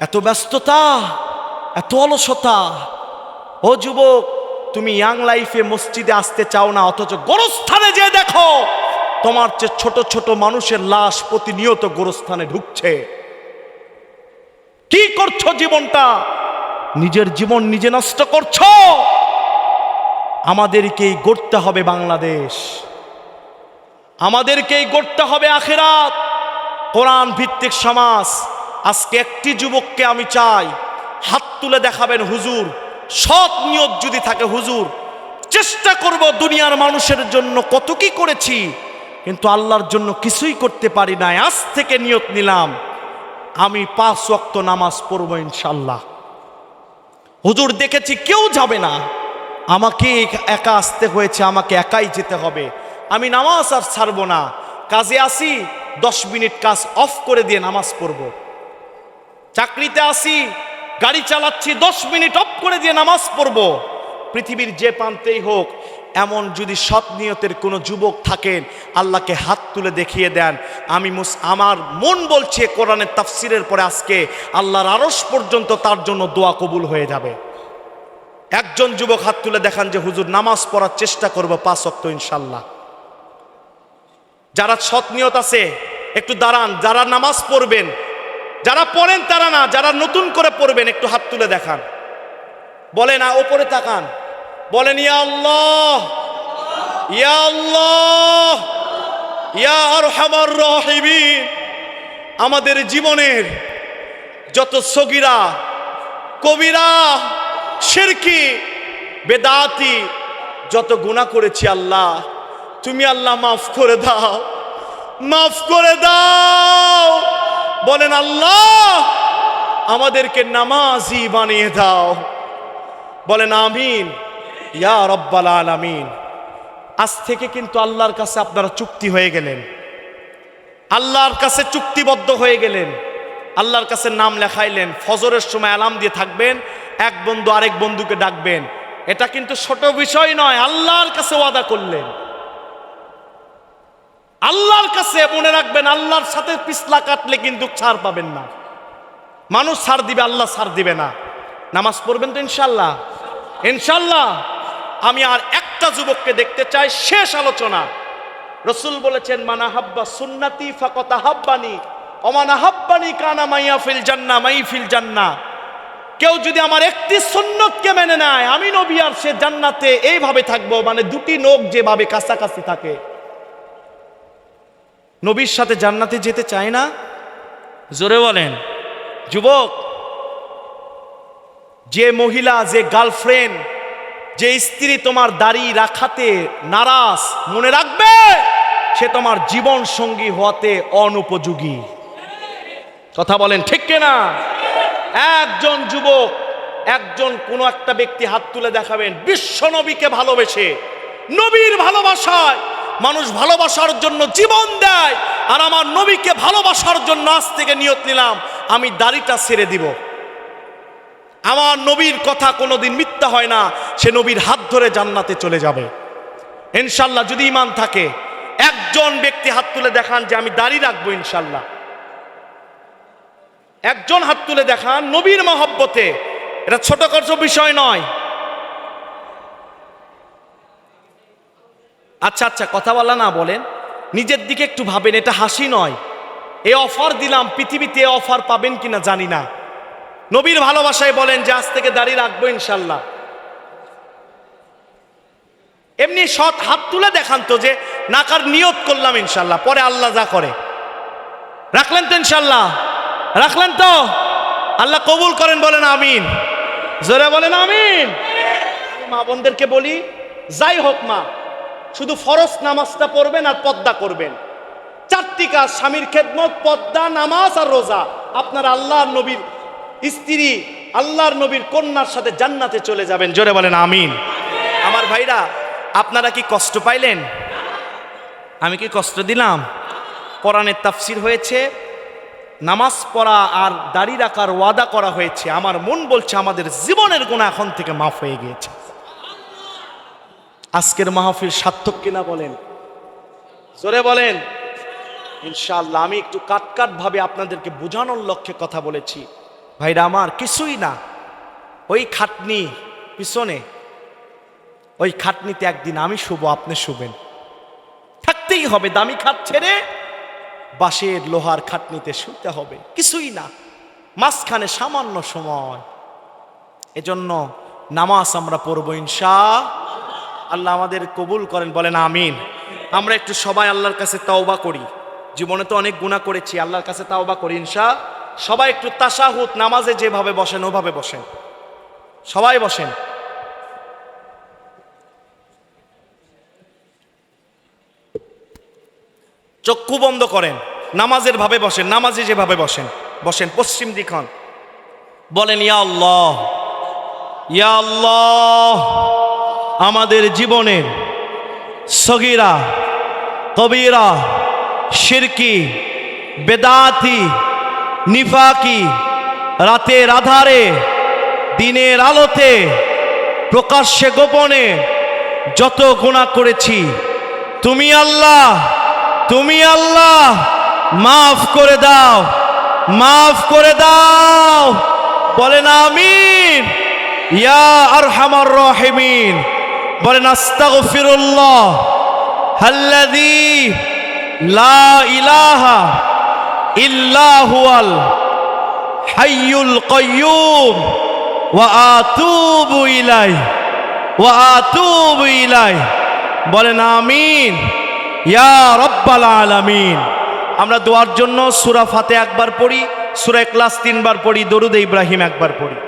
এত ব্যস্ততা, এত অলসতা। ও যুবক, তুমি ইয়াং লাইফে মসজিদে আসতে চাও না, অথচ গোরস্থানে যে দেখো তোমার চেয়ে ছোট ছোট মানুষের লাশ প্রতিনিয়ত গোরস্থানে ঢুকছে। কি করছো জীবনটা? নিজের জীবন নিজে নষ্ট করছো। আমাদেরকেই গড়তে হবে বাংলাদেশ, আমাদেরকেই গড়তে হবে আখিরাত, কোরআন ভিত্তিক সমাজ। আজকে একটি যুবককে আমি চাই হাত তুলে দেখাবেন, হুজুর সৎ নিয়ত যদি থাকে, হুজুর চেষ্টা করব দুনিয়ার মানুষের জন্য কত কি করেছি, কিন্তু আল্লাহর জন্য কিছুই করতে পারি নাই। আজ থেকে নিয়ত নিলাম আমি 5 ওয়াক্ত নামাজ পড়ব ইনশাল্লাহ। হুজুর দেখেছি কেউ যাবে না, আমাকে একা আসতে হয়েছে, আমাকে একাই যেতে হবে। আমি নামাজ আর ছাড়বো না। কাজে আসি 10 মিনিট কাজ অফ করে দিয়ে নামাজ পড়ব। চাকরিতে আসি, গাড়ি চালাচ্ছি, 10 মিনিট অফ করে দিয়ে নামাজ পড়ব। পৃথিবীর যে প্রান্তেই হোক, এমন যদি সৎ নিয়তের কোনো যুবক থাকেন, আল্লাহকে হাত তুলে দেখিয়ে দেন। আমার মন বলছে কোরআনের তাফসিরের পরে আজকে আল্লাহর আরশ পর্যন্ত তার জন্য দোয়া কবুল হয়ে যাবে। একজন যুবক হাত তুলে দেখান যে হুজুর নামাজ পড়ার চেষ্টা করব 5 ওয়াক্ত ইনশাল্লাহ। যারা সৎ নিয়ত আছে একটু দাঁড়ান, যারা নামাজ পড়বেন, যারা পড়েন তারা না, যারা নতুন করে পড়বেন একটু হাত তুলে দেখান। বলেন না, ওপরে তাকান, বলেন ইয়া আল্লাহ, ইয়া আল্লাহ, ইয়া আরহামার রাহিমিন। আমাদের জীবনের যত সগীরা কবিরা শিরকি বেদাতি যত গুনাহ করেছি, আল্লাহ তুমি আল্লাহ মাফ করে দাও, মাফ করে দাও। বলেন আল্লাহ আমাদেরকে নামাজি বানিয়ে দাও। বলেন আমিন ইয়া রব্বাল আলামিন। আজ থেকে কিন্তু আল্লাহর কাছে আপনারা চুক্তি হয়ে গেলেন, আল্লাহর কাছে চুক্তিবদ্ধ হয়ে গেলেন, আল্লাহর কাছে নাম লেখাইলেন। ফজরের সময় অ্যালার্ম দিয়ে থাকবেন, এক বন্ধু আরেক বন্ধুকে ডাকবেন, এটা কিন্তু ছোট বিষয় নয়। আল্লাহর কাছে ওয়াদা করলেন, আল্লাহর কাছে মনে রাখবেন, আল্লাহর সাথে পিছলা কাটলে কিন্তু ছাড় পাবেন না। মানুষ ছাড় দিবে, আল্লাহ ছাড় দিবে না। নামাজ পড়বেন তো ইনশাল্লাহ? ইনশাল্লাহ। আমি আর একটা যুবককে দেখতে চাই, শেষ আলোচনা। রাসূল বলেছেন, মানা হাব্বা সুন্নতি ফাকাত হাব্বানি ওমানা হাব্বানি কানা মাইয়া ফিল জান্নাহ মাই ফিল জান্নাহ। কেউ যদি আমার একটি সুন্নতকে মেনে নেয়, আমি নবী আর সে জান্নাতে এইভাবে থাকবো। মানে দুটি নখ যেভাবে কাছাকাছি থাকে। নবীর সাথে জান্নাতে যেতে চায় না? জোরে বলেন। যুবক, যে মহিলা, যে গার্লফ্রেন্ড, যে স্ত্রী তোমার দাড়ি রাখাতে নারাজ, মনে রাখবে সে তোমার জীবন সঙ্গী হতে অনুপযোগী। কথা বলেন ঠিক কিনা? একজন যুবক, একজন কোন একটা ব্যক্তি হাত তুলে দেখাবেন, বিশ্ব নবীকে ভালোবেসে, নবীর ভালোবাসায় মানুষ ভালোবাসার জন্য জীবন দেয়, আর আমার নবীকে ভালোবাসার জন্য আজ থেকে নিয়ত নিলাম আমি দাড়িটা ছেড়ে দিব। আমার নবীর কথা কোনোদিন মিথ্যা হয় না, সে নবীর হাত ধরে জান্নাতে চলে যাবে ইনশাল্লাহ, যদি ঈমান থাকে। একজন ব্যক্তি হাত তুলে দেখান যে আমি দাড়ি রাখবো ইনশাল্লাহ। একজন হাত তুলে দেখান নবীর মহব্বতে। এটা ছোটখাটো বিষয় নয়। আচ্ছা আচ্ছা, কথা বলা না বলেন, নিজের দিকে একটু ভাবেন, এটা হাসি নয়। এ অফার দিলাম, পৃথিবীতে এ অফার পাবেন কিনা জানি না। নবীর ভালোবাসায় বলেন যে আজ থেকে দাড়ি রাখবো ইনশাল্লাহ। এমনি সৎ হাত তুলে দেখান তো যে নাকার নিয়ত করলাম ইনশাল্লাহ, পরে আল্লাহ যা করে। রাখলেন তো ইনশাল্লাহ? রাখলেন তো? আল্লাহ কবুল করেন, বলেন আমিন। জোরে বলেন আমিন। মা বোনদেরকে বলি, যাই হোক মা, শুধু ফরজ নামাজটা পড়বেন আর পর্দা করবেন। চারটি কাজ, স্বামীর খেদমত, পর্দা, নামাজ আর রোজা। আপনার আল্লাহর নবীর স্ত্রী, আল্লাহর নবীর কন্যার সাথে জান্নাতে চলে যাবেন। জোরে বলেন আমিন। আমার ভাইরা, আপনারা কি কষ্ট পাইলেন? আমি কি কষ্ট দিলাম? কোরআনের তাফসীর হয়েছে, নামাজ পড়া আর দাড়ি রাখার ওয়াদা করা হয়েছে। আমার মন বলছে আমাদের জীবনের গুনাহ এখন থেকে মাফ হয়ে গিয়েছে। আজকের মাহফিল সার্থক কিনা বলেন? জোরে বলেন ইনশাআল্লাহ। আমি একটু কাটকাট ভাবে আপনাদেরকে বোঝানোর লক্ষ্যে কথা বলেছি। ভাইরা আমার, কিছুই না, ওই খাটনি পিছনে, ওই খাটনিতে একদিন আমি শুব, আপনি শুবেন। থাকতেই হবে, দামি খাট ছেড়ে বাঁশের লোহার খাটনিতে শুতে হবে। কিছুই না, মাঝখানে সামান্য সময়। এজন্য নামাজ আমরা পড়বো ইনশাআল্লাহ। আমাদের কবুল করেন, বলেন আমিন। আমরা একটু সবাই আল্লাহর কাছে তাওবা করি। জীবনে তো অনেক গুনাহ করেছি, আল্লাহর কাছে তাওবা করি ইনশাআল্লাহ। সবাই একটু তাশাহুদ, নামাজে যেভাবে বসেন ওভাবে বসেন, সবাই বসেন। চক্ষু বন্ধ করেন, নামাজের ভাবে বসেন, নামাজে যেভাবে বসেন বসেন। পশ্চিম দিক হন, বলেন ইয়া আল্লাহ, ইয়া আল্লাহ, আমাদের জীবনের সগীরা, কবিরা, শিরকি, বেদাতি, নিফাকি, রাতের আধারে, দিনের আলোতে, প্রকাশ্যে গোপনে যত গুনাহ করেছি, তুমি আল্লাহ, তুমি আল্লাহ মাফ করে দাও, মাফ করে দাও। বলেন আমিন। ইয়া আরহামার রাহিমিন। বলেন আস্তাগফিরুল্লাহ আল্লাযী লা ইলাহা ইল্লা হুয়াল হাইয়ুল কাইয়্যুম ওয়া আতুবু ইলাইহি, ওয়া আতুবু ইলাইহি। বলেন আমিন। ইয়া রাব্বাল আলামিন। আমরা দোয়ার জন্য সূরা ফাতিহা একবার পড়ি, সূরা ইখলাস 3 বার পড়ি, দরুদ ইব্রাহিম একবার পড়ি।